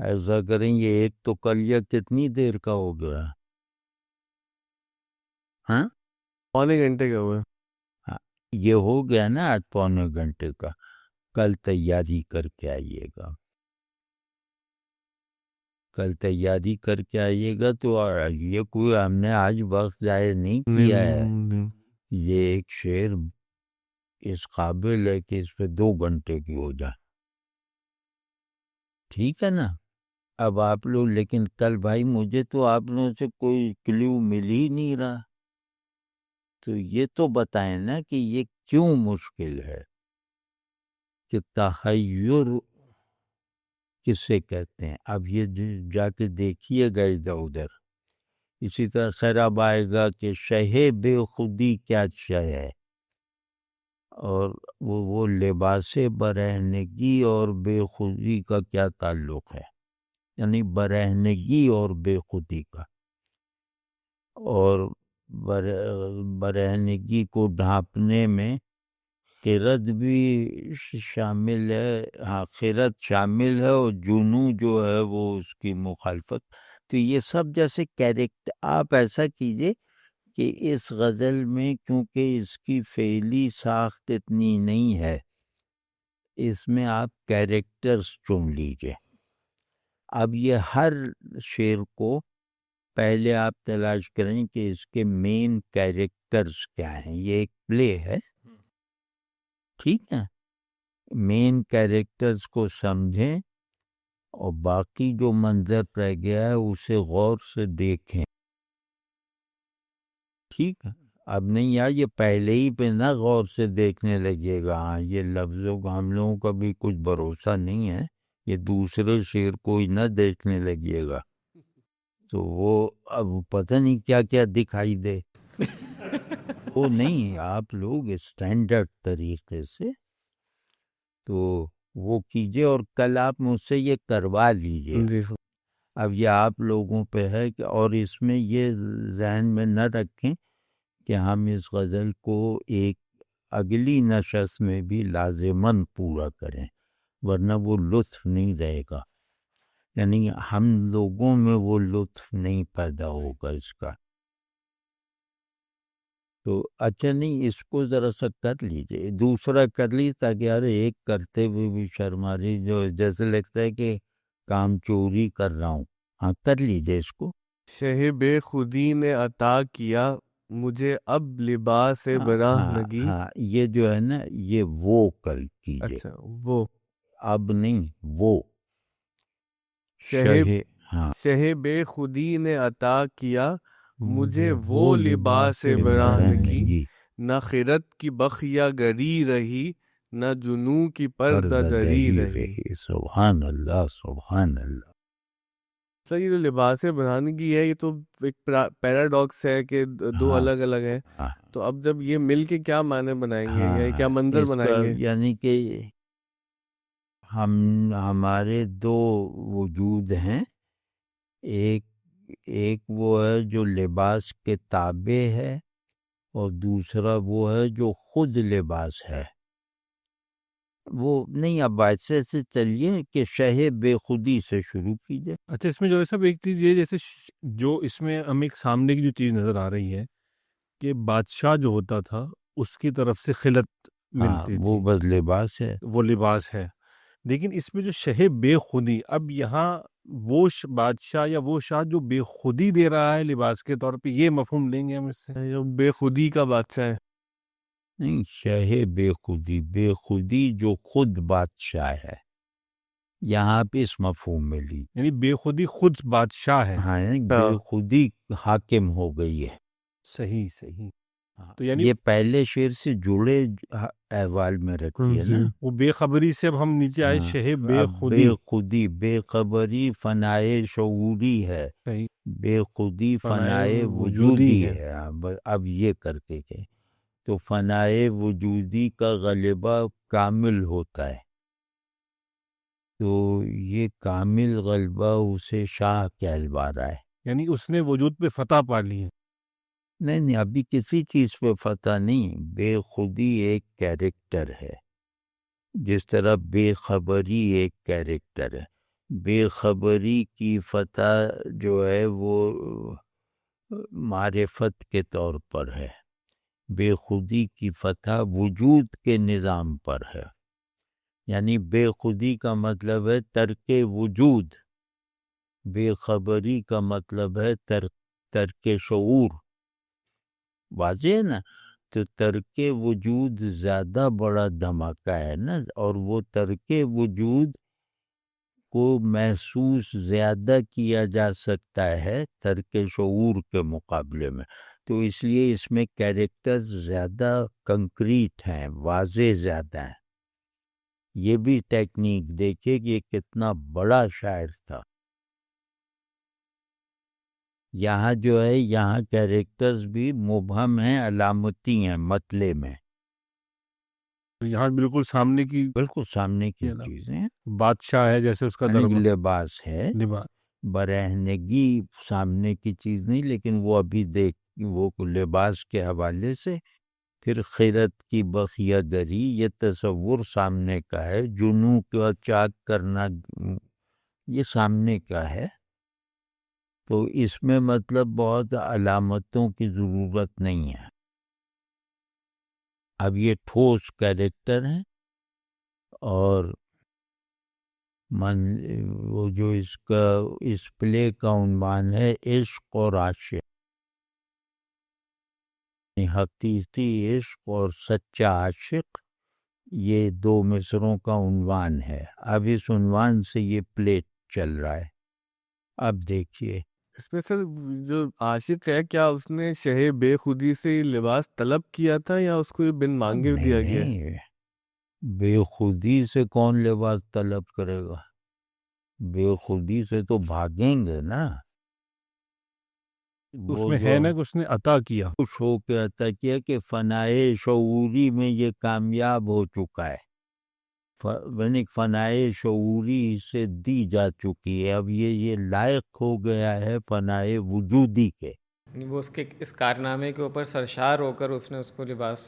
ایسا کریں گے ایک تو کل یا کتنی دیر کا ہو گیا، ہاں پونے گھنٹے کا ہوئے۔ یہ ہو گیا نا آج پونے گھنٹے کا، کل تیاری کر کے آئیے گا، کل تیاری کر کے آئیے گا تو یہ کوئی ہم نے آج وقت ضائع نہیں کیا ہے، یہ ایک شعر اس قابل ہے کہ اس پہ 2 گھنٹے کی ہو جائے، ٹھیک ہے نا۔ اب آپ لوگ لیکن کل بھائی مجھے تو آپ لوگوں سے کوئی کلیو مل ہی نہیں رہا، تو یہ تو بتائیں نا کہ یہ کیوں مشکل ہے، کہ تحیر کسے کہتے ہیں۔ اب یہ جا کے دیکھیے گا ادھر ادھر، اسی طرح خیر اب آئے گا کہ شہ بے خودی کیا شے ہے، اور وہ لباس برہنگی اور بے خودی کا کیا تعلق ہے، یعنی برہنگی اور بے خودی کا، اور برہنگی کو ڈھانپنے میں خیرت بھی شامل ہے، ہاں خیرت شامل ہے، اور جنو جو ہے وہ اس کی مخالفت۔ تو یہ سب جیسے کیریکٹر، آپ ایسا کیجئے کہ اس غزل میں کیونکہ اس کی فعلی ساخت اتنی نہیں ہے، اس میں آپ کیریکٹرز چن لیجئے۔ اب یہ ہر شعر کو پہلے آپ تلاش کریں کہ اس کے مین کیریکٹرز کیا ہیں، یہ ایک پلے ہے، ٹھیک ہے، مین کیریکٹرز کو سمجھیں اور باقی جو منظر رہ گیا ہے اسے غور سے دیکھیں، ٹھیک ہے۔ اب نہیں یار یہ پہلے ہی پہ نہ غور سے دیکھنے لگے گا، ہاں یہ لفظوں کا ہم لوگوں کا بھی کچھ بھروسہ نہیں ہے، یہ دوسرے شعر کو ہی نہ دیکھنے لگیے گا تو وہ اب پتہ نہیں کیا کیا دکھائی دے، وہ نہیں، آپ لوگ اسٹینڈرڈ طریقے سے تو وہ کیجئے، اور کل آپ مجھ سے یہ کروا لیجئے۔ جی اب یہ آپ لوگوں پہ ہے کہ، اور اس میں یہ ذہن میں نہ رکھیں کہ ہم اس غزل کو ایک اگلی نشست میں بھی لازماً پورا کریں، ورنہ وہ لطف نہیں رہے گا، یعنی ہم لوگوں میں وہ لطف نہیں پیدا ہوگا اس کا۔ تو اچھا نہیں، اس کو ذرا سا کر لیجئے، دوسرا کر لی تاکہ یار ایک کرتے ہوئے بھی شرم آ رہی، جو جیسے لگتا ہے کہ کام چوری کر رہا ہوں، ہاں کر لیجئے اس کو۔ شہ بے خودی نے عطا کیا مجھے اب لباس برہنگی۔ ہاں یہ جو ہے نا یہ وہ کل کیجئے، اچھا وہ اب نہیں وہ شہ شہ، ہاں شہ بے خودی نے عطا کیا مجھے وہ لباس برہنگی، نہ خرد کی بخیا گری رہی، نہ جنوں کی پردہ دری رہی۔ سبحان اللہ سبحان اللہ۔ سر یہ جو لباس برہنگی ہے یہ تو ایک پیراڈاکس ہے کہ دو الگ الگ ہیں، تو اب جب یہ مل کے کیا معنی بنائیں گے یا کیا منظر بنائیں گے؟ یعنی کہ ہمارے دو وجود ہیں، ایک وہ ہے جو لباس کے تابع ہے، اور دوسرا وہ ہے جو خود لباس ہے۔ وہ نہیں، اب ایسے سے چلیے کہ شہ بے خودی سے شروع کیجئے۔ اچھا، اس میں جو ہے سب ایک چیز یہ، جیسے جو اس میں ہم ایک سامنے کی جو چیز نظر آ رہی ہے کہ بادشاہ جو ہوتا تھا اس کی طرف سے خلعت ملتی تھی، وہ بس لباس ہے، وہ لباس ہے، لیکن اس میں جو شہ بے خودی، اب یہاں وہ بادشاہ یا وہ شاہ جو بے خودی دے رہا ہے لباس کے طور پہ، یہ مفہوم لیں گے ہم اس سے؟ جو بے خودی کا بادشاہ ہے، نہیں، شہ بے خودی جو خود بادشاہ ہے، یہاں پہ اس مفہوم میں لی، یعنی بے خودی خود بادشاہ ہے۔ ہاں، بے خودی حاکم ہو گئی ہے۔ صحیح صحیح۔ تو یعنی یہ پہلے شعر سے جڑے احوال میں رکھی ہے نا۔ وہ بے خبری سے اب ہم نیچے آئے، شہ بے اب خودی۔ بے خبری فنائے شعوری ہے، صحیح۔ بے خودی فنائے وجودی ہے۔ اب یہ کرتے کہ تو فنائے وجودی کا غلبہ کامل ہوتا ہے، تو یہ کامل غلبہ اسے شاہ کہلوا رہا ہے۔ یعنی اس نے وجود پہ فتح پا لی ہے۔ نہیں، ابھی کسی چیز پہ فتح نہیں، بے خودی ایک کیریکٹر ہے، جس طرح بے خبری ایک کیریکٹر ہے۔ بے خبری کی فتح جو ہے وہ معرفت کے طور پر ہے، بے خودی کی فتح وجود کے نظام پر ہے۔ یعنی بے خودی کا مطلب ہے ترک وجود، بے خبری کا مطلب ہے ترک شعور۔ واضح ہے نا؟ تو ترک وجود زیادہ بڑا دھماکہ ہے نا، اور وہ ترک وجود کو محسوس زیادہ کیا جا سکتا ہے ترک شعور کے مقابلے میں، تو اس لیے اس میں کیریکٹرز زیادہ کنکریٹ ہیں، واضح زیادہ ہیں۔ یہ بھی ٹیکنیک دیکھیں کہ یہ کتنا بڑا شاعر تھا۔ یہاں جو ہے، یہاں کیریکٹرز بھی مبہم ہیں، علامتی ہیں مطلع میں، یہاں بالکل سامنے کی، بالکل سامنے کی چیزیں۔ بادشاہ ہے جیسے اس کا دربار، لباس ہے، لباس۔ برہنگی سامنے کی چیز نہیں، لیکن وہ ابھی دیکھ وہ لباس کے حوالے سے، پھر خیرت کی بخیہ دری، یہ تصور سامنے کا ہے، جنوں کا چاک کرنا یہ سامنے کا ہے، تو اس میں مطلب بہت علامتوں کی ضرورت نہیں ہے۔ اب یہ ٹھوس کیریکٹر ہیں، اور وہ جو اس پلے کا عنوان ہے عشق اور عاشق، حقیقی عشق اور سچا عاشق، یہ دو مصروں کا عنوان ہے۔ اب اس عنوان سے یہ پلے چل رہا ہے۔ اب دیکھیے اس میں سر جو عاشق ہے، کیا اس نے شہ بے خودی سے لباس طلب کیا تھا یا اس کو یہ بن مانگے دیا گیا؟ نہیں، بے خودی سے کون لباس طلب کرے گا؟ بے خودی سے تو بھاگیں گے نا۔ اس میں ہے نا کہ اس نے عطا کیا، خوش ہو کے عطا کیا کہ فنائے شعوری میں یہ کامیاب ہو چکا ہے، یعنی فنائے شعوری سے دی جا چکی ہے، اب یہ لائق ہو گیا ہے فنائے وجودی کے۔ وہ اس کے اس کارنامے کے اوپر سرشار ہو کر اس نے اس کو لباس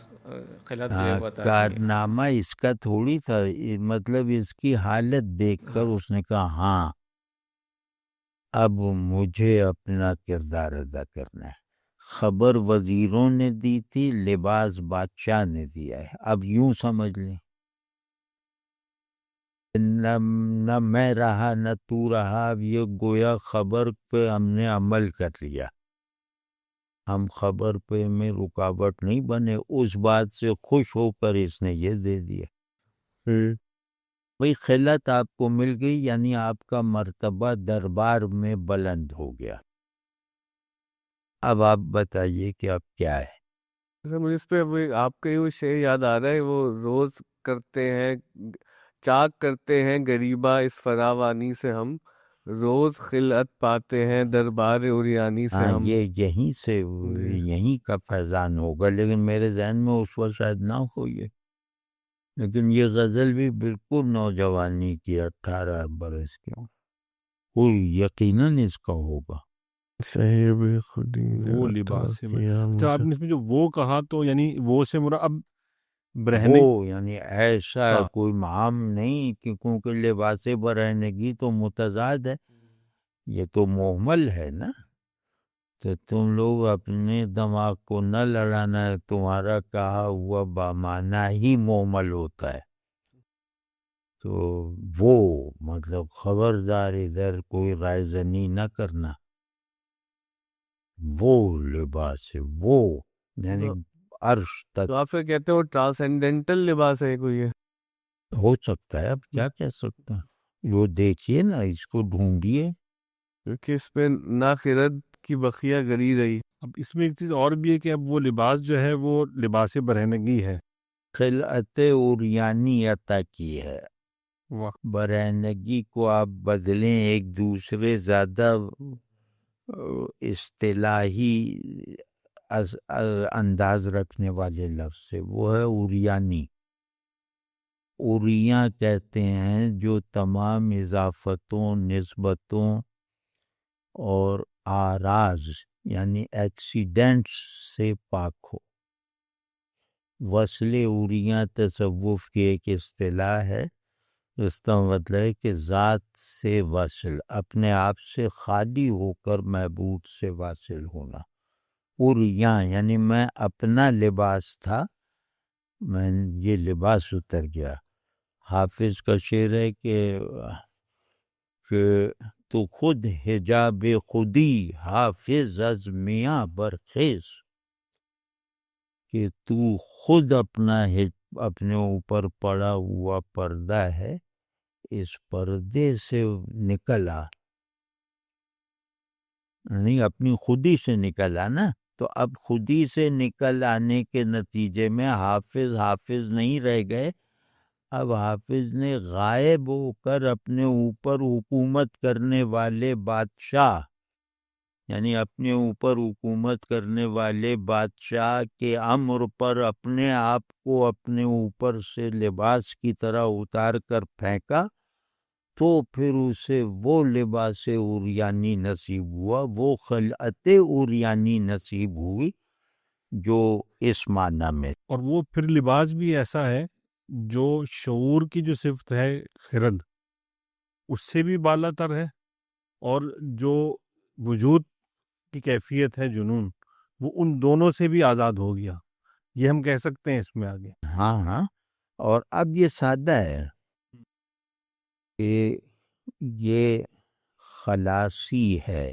خلعت جو ہے وہ عطا کی۔ کارنامہ اس کا تھوڑی تھا، مطلب اس کی حالت دیکھ کر اس نے کہا ہاں اب مجھے اپنا کردار ادا کرنا ہے۔ خبر وزیروں نے دی تھی، لباس بادشاہ نے دیا ہے، اب یوں سمجھ لیں، نہ میں رہا نہ تو رہا، اب یہ گویا خبر پہ ہم نے عمل کر لیا، ہم خبر پہ میں رکاوٹ نہیں بنے، اس بات سے خوش ہو کر اس نے یہ دے دیا۔ بھئی خلعت آپ کو مل گئی، یعنی آپ کا مرتبہ دربار میں بلند ہو گیا، اب آپ بتائیے کہ اب کیا ہے. سر مجھے اس پہ آپ کا وہ شعر یاد آ رہا ہے، وہ روز کرتے ہیں چاک کرتے ہیں غریبا اس فراوانی سے ہم، روز خلعت پاتے ہیں دربار اوریانی سے ہاں، ہم. یہ یہیں سے جی یہیں کا فیضان ہوگا، لیکن میرے ذہن میں اس وقت شاید نہ ہو یہ. لیکن یہ غزل بھی بالکل نوجوانی کی، 18 برس کی، کوئی یقیناً اس کا ہوگا. صحیح بے خودی وہ لباس سے اچھا، آپ نے اس میں جو وہ کہا تو یعنی وہ سے مراد اب برہنگی وہ یعنی ایسا ہاں کوئی عام نہیں کہ کیونکہ لباس برہنگی تو متضاد ہے، یہ تو محمل ہے نا. تو تم لوگ اپنے دماغ کو نہ لڑانا ہے، تمہارا کہا ہوا بامعنی ہی محمل ہوتا ہے. تو وہ مطلب خبردار ادھر کوئی رائے زنی نہ کرنا. وہ لباس ہے، وہ یعنی تو عرش تک آپ پھر کہتے ہو ٹرانسینڈنٹل لباس ہے کوئی ہے؟ ہو سکتا ہے. اب کیا کہہ سکتا ہے، وہ دیکھیے نا، اس کو ڈھونڈیے. کیونکہ اس پہ نہ خرد کی بخیا گری رہی. اب اس میں ایک چیز اور بھی ہے کہ اب وہ لباس جو ہے وہ لباس برہنگی ہے. خلعت اوریانی عطا کی ہے. واہ، برہنگی کو آپ بدلیں ایک دوسرے زیادہ اصطلاحی انداز رکھنے والے لفظ سے، وہ ہے اوریانی. اوریاں کہتے ہیں جو تمام اضافتوں، نسبتوں اور آراز یعنی ایکسیڈنٹس سے پاک ہو. وصل اوریاں تصوف کی ایک اصطلاح ہے. اس کا مطلب ہے کہ ذات سے وصل، اپنے آپ سے خالی ہو کر معبود سے واصل ہونا. اوریاں یعنی میں اپنا لباس تھا، میں یہ لباس اتر گیا. حافظ کا شعر ہے کہ تو خود حجاب خودی حافظ از میاں برخیز، کہ تو خود اپنے اوپر پڑا ہوا پردہ ہے، اس پردے سے نکل آ. نہیں، اپنی خودی سے نکل آنا. تو اب خودی سے نکل آنے کے نتیجے میں حافظ نہیں رہ گئے. اب حافظ نے غائب ہو کر اپنے اوپر حکومت کرنے والے بادشاہ، یعنی اپنے اوپر حکومت کرنے والے بادشاہ کے امر پر اپنے آپ کو اپنے اوپر سے لباس کی طرح اتار کر پھینکا، تو پھر اسے وہ لباس اوریانی نصیب ہوا، وہ خلعت اوریانی نصیب ہوئی جو اس معنی میں. اور وہ پھر لباس بھی ایسا ہے جو شعور کی جو صفت ہے خرد، اس سے بھی بالا تر ہے، اور جو وجود کی کیفیت ہے جنون، وہ ان دونوں سے بھی آزاد ہو گیا. یہ ہم کہہ سکتے ہیں اس میں آگے. ہاں، اور اب یہ سادہ ہے کہ یہ خلاصی ہے،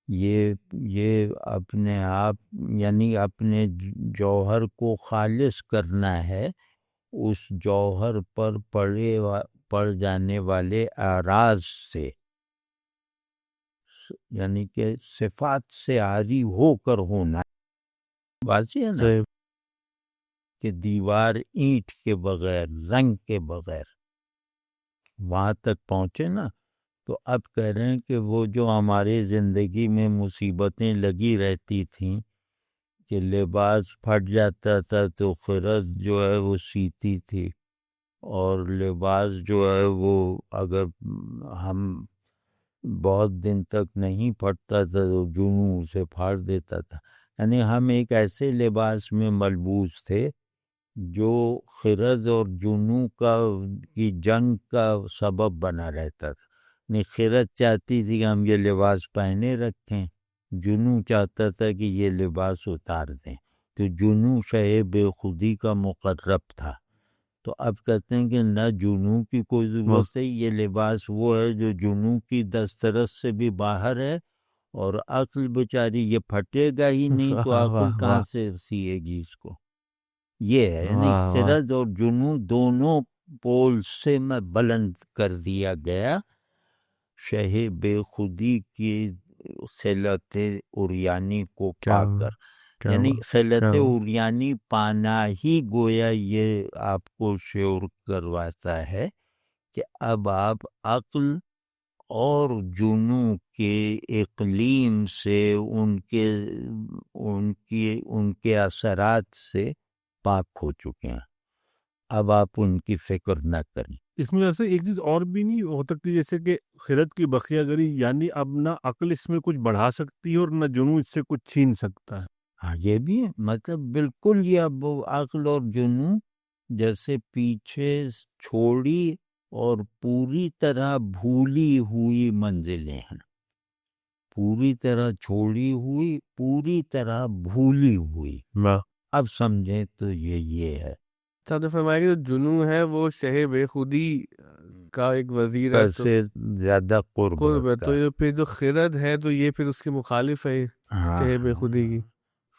یہ اپنے آپ یعنی اپنے جوہر کو خالص کرنا ہے اس جوہر پر پڑ جانے والے اعراض سے، یعنی کہ صفات سے عاری ہو کر ہونا. واضح ہے نا کہ دیوار اینٹ کے بغیر، رنگ کے بغیر وہاں تک پہنچے نا. تو اب کہہ رہے ہیں کہ وہ جو ہماری زندگی میں مصیبتیں لگی رہتی تھیں کہ لباس پھٹ جاتا تھا تو خرد جو ہے وہ سیتی تھی، اور لباس جو ہے وہ اگر ہم بہت دن تک نہیں پھٹتا تھا تو جنوں سے پھاڑ دیتا تھا. یعنی ہم ایک ایسے لباس میں ملبوس تھے جو خرد اور جنوں کی جنگ کا سبب بنا رہتا تھا. نہیں، خرد چاہتی تھی کہ ہم یہ لباس پہنے رکھیں، جنوں چاہتا تھا کہ یہ لباس اتار دیں. تو جنوں شہ بے خودی کا مقرب تھا. تو اب کہتے ہیں کہ نہ جنوں کی کوئی ضرورت ہے، یہ لباس وہ ہے جو جنوں کی دسترس سے بھی باہر ہے، اور عقل بیچاری یہ پھٹے گا ہی نہیں تو عقل کہاں سے سیے گی اس کو. یہ ہے یعنی خرد اور جنوں دونوں پول سے میں بلند کر دیا گیا. شہ بے خودی کی خلعت عریانی کو کیا پا کر، کیا یعنی ہوا خلعت عریانی پانا ہی گویا یہ آپ کو شعور کرواتا ہے کہ اب آپ عقل اور جنوں کے اقلیم سے ان کے اثرات سے پاک ہو چکے ہیں، اب آپ ان کی فکر نہ کریں۔ اس میں ایسے ایک چیز اور بھی نہیں ہو سکتی، جیسے کہ خرد کی بقیہ گری، یعنی اب نہ عقل اس میں کچھ بڑھا سکتی ہے اور نہ جنون اس سے کچھ چھین سکتا ہے۔ ہاں یہ بھی ہے، مطلب بالکل یہ اب عقل اور جنون جیسے پیچھے چھوڑی اور پوری طرح بھولی ہوئی منزلیں ہیں، پوری طرح چھوڑی ہوئی، پوری طرح بھولی ہوئی۔ اب سمجھیں تو یہ ہے صاحب نے فرمایا کہ جو جنوں ہے وہ شہ بے خودی کا ایک وزیر ہے، تو سے زیادہ قرب قرب ہے، رکھتا تو ہے۔ یہ پھر جو خرد ہے تو یہ پھر اس کے مخالف ہے ہاں شہ بے خودی کی۔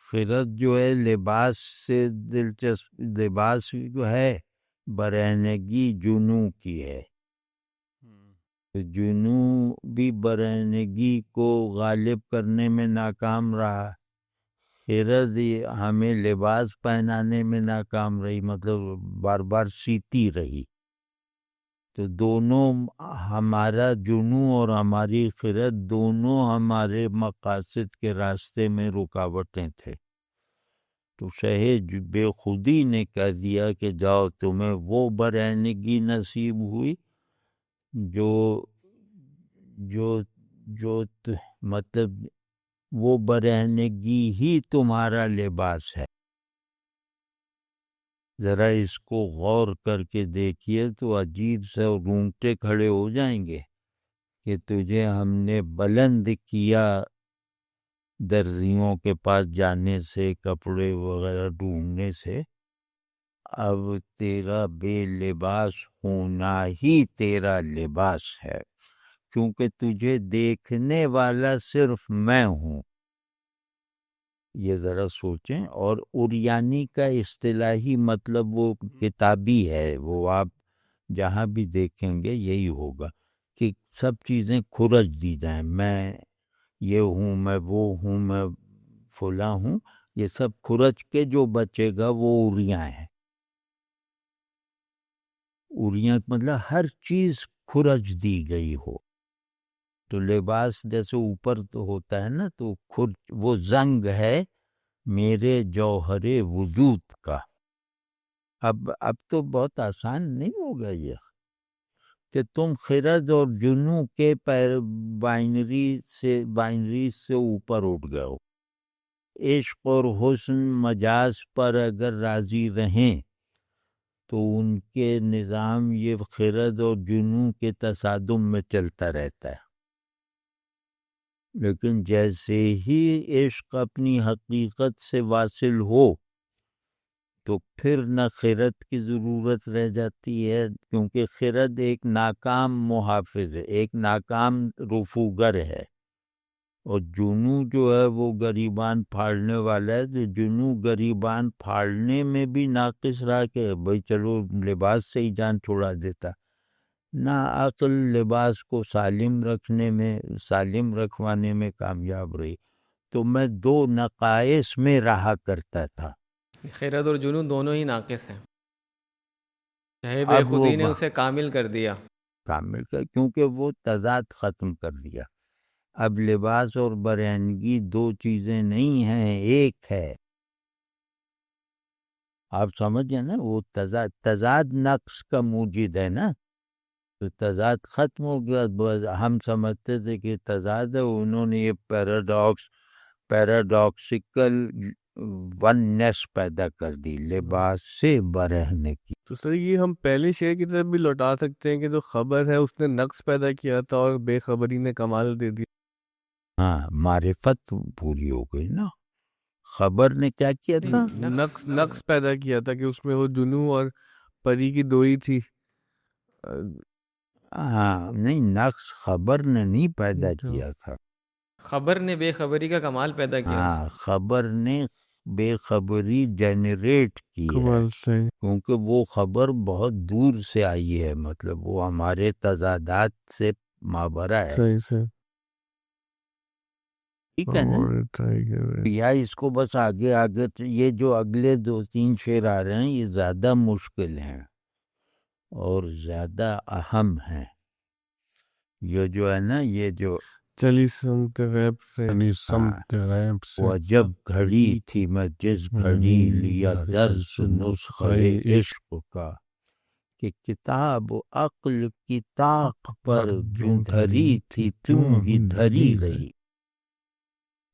خرد جو ہے لباس سے دلچسپ، لباس جو ہے برہنگی جنوں کی ہے، جنوں بھی برہنگی کو غالب کرنے میں ناکام رہا، خرد ہمیں لباس پہنانے میں ناکام رہی، مطلب بار بار سیتی رہی۔ تو دونوں، ہمارا جنوں اور ہماری خرد دونوں ہمارے مقاصد کے راستے میں رکاوٹیں تھے۔ تو شہ بے خودی نے کہہ دیا کہ جاؤ تمہیں وہ برہنگی نصیب ہوئی جو مطلب وہ برہنگی ہی تمہارا لباس ہے۔ ذرا اس کو غور کر کے دیکھیے تو عجیب سے رونگٹے کھڑے ہو جائیں گے کہ تجھے ہم نے بلند کیا درزیوں کے پاس جانے سے، کپڑے وغیرہ ڈھونڈنے سے، اب تیرا بے لباس ہونا ہی تیرا لباس ہے، کیونکہ تجھے دیکھنے والا صرف میں ہوں۔ یہ ذرا سوچیں۔ اور عریانی کا اصطلاحی مطلب وہ کتابی ہے، وہ آپ جہاں بھی دیکھیں گے یہی ہوگا کہ سب چیزیں کھرج دی جائیں، میں یہ ہوں، میں وہ ہوں، میں فلاں ہوں، یہ سب کھرج کے جو بچے گا وہ عریاں ہیں۔ عریاں مطلب ہر چیز کھرج دی گئی ہو۔ تو لباس جیسے اوپر تو ہوتا ہے نا، تو وہ زنگ ہے میرے جوہر وجود کا۔ اب تو بہت آسان نہیں ہوگا یہ کہ تم خرد اور جنوں کے بائنری سے اوپر اٹھ گئے ہو۔ عشق اور حسن مجاز پر اگر راضی رہیں تو ان کے نظام یہ خرد اور جنوں کے تصادم میں چلتا رہتا ہے، لیکن جیسے ہی عشق اپنی حقیقت سے واصل ہو تو پھر نہ خرد کی ضرورت رہ جاتی ہے، کیونکہ خرد ایک ناکام محافظ ہے، ایک ناکام رفوگر ہے، اور جنوں جو ہے وہ گریبان پھاڑنے والا ہے۔ تو جنوں گریبان پھاڑنے میں بھی ناقص رہا کہ بھئی چلو لباس سے ہی جان چھوڑا دیتا، نہ عقل لباس کو سالم رکھوانے میں کامیاب رہی۔ تو میں دو نقائص میں رہا کرتا تھا۔ خیرت اور جنون دونوں ہی ناقص ہیں، شہ بے اب خودی نے وہ اسے کامل کر دیا۔ کامل کر، کیونکہ وہ تضاد ختم کر دیا۔ اب لباس اور برہنگی دو چیزیں نہیں ہیں، ایک ہے۔ آپ سمجھیں نا، وہ تضاد نقص کا موجد ہے نا، تو تضاد ختم ہو گیا۔ ہم سمجھتے تھے کہ تضاد ہے، انہوں نے یہ پیراڈاکسیکل وننس پیدا کر دی لباس سے برہنے کی۔ تو سر یہ ہم پہلے شعر کی طرف بھی لوٹا سکتے ہیں کہ جو خبر ہے اس نے نقص پیدا کیا تھا اور بے خبری نے کمال دے دیا۔ ہاں، معرفت پوری ہو گئی نا۔ خبر نے کیا کیا تھا؟ نقص پیدا کیا تھا کہ اس میں وہ جنوں اور پری کی دوئی تھی۔ ہاں نہیں، نقص خبر نے نہیں پیدا کیا تھا، خبر نے بے خبری کا کمال پیدا کیا۔ ہاں خبر نے بے خبری جنریٹ کی ہے، کمال سے کیونکہ وہ خبر بہت دور سے آئی ہے، مطلب وہ ہمارے تضادات سے مابرہ ہے۔ صحیح سے ٹھیک ہے نا، یا اس کو بس آگے آگے یہ جو اگلے 2-3 شعر آ رہے ہیں یہ زیادہ مشکل ہیں اور زیادہ اہم ہیں. یہ جو ہے نا، یہ جو چلی سمت غیب سے سمت غیب سے وہ جب گھڑی تھی میں جس گھڑی لیا درس نسخہ عشق کا، کہ کتاب و عقل کی طاق پر جو دھری تھی تم ہی دھری رہی.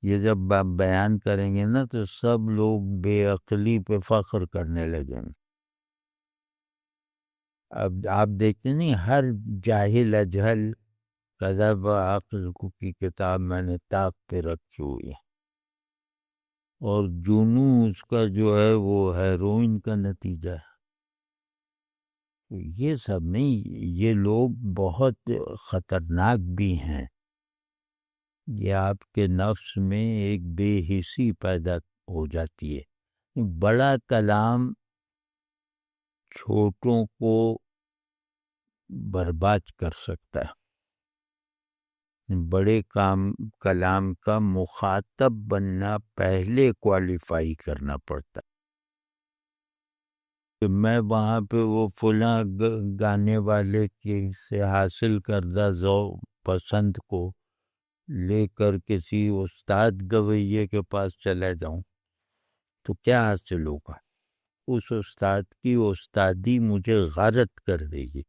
یہ جب آپ بیان کریں گے نا تو سب لوگ بے عقلی پہ فخر کرنے لگیں. اب آپ دیکھتے نہیں، ہر جاہل اجہل کذب عقل کی کتاب میں نے طاق پہ رکھی ہوئی ہے، اور جنوں اس کا جو ہے وہ ہیروئن کا نتیجہ ہے. یہ سب نہیں، یہ لوگ بہت خطرناک بھی ہیں. یہ آپ کے نفس میں ایک بے حسی پیدا ہو جاتی ہے. بڑا کلام چھوٹوں کو برباد کر سکتا ہے. بڑے کلام کا مخاطب بننا پہلے کوالیفائی کرنا پڑتا ہے. کہ میں وہاں پہ وہ فلاں گانے والے کی سے حاصل کردہ ذوق پسند کو لے کر کسی استاد گویے کے پاس چلا جاؤں تو کیا حاصل ہوگا؟ اس استاد کی استادی مجھے غارت کر دے گی.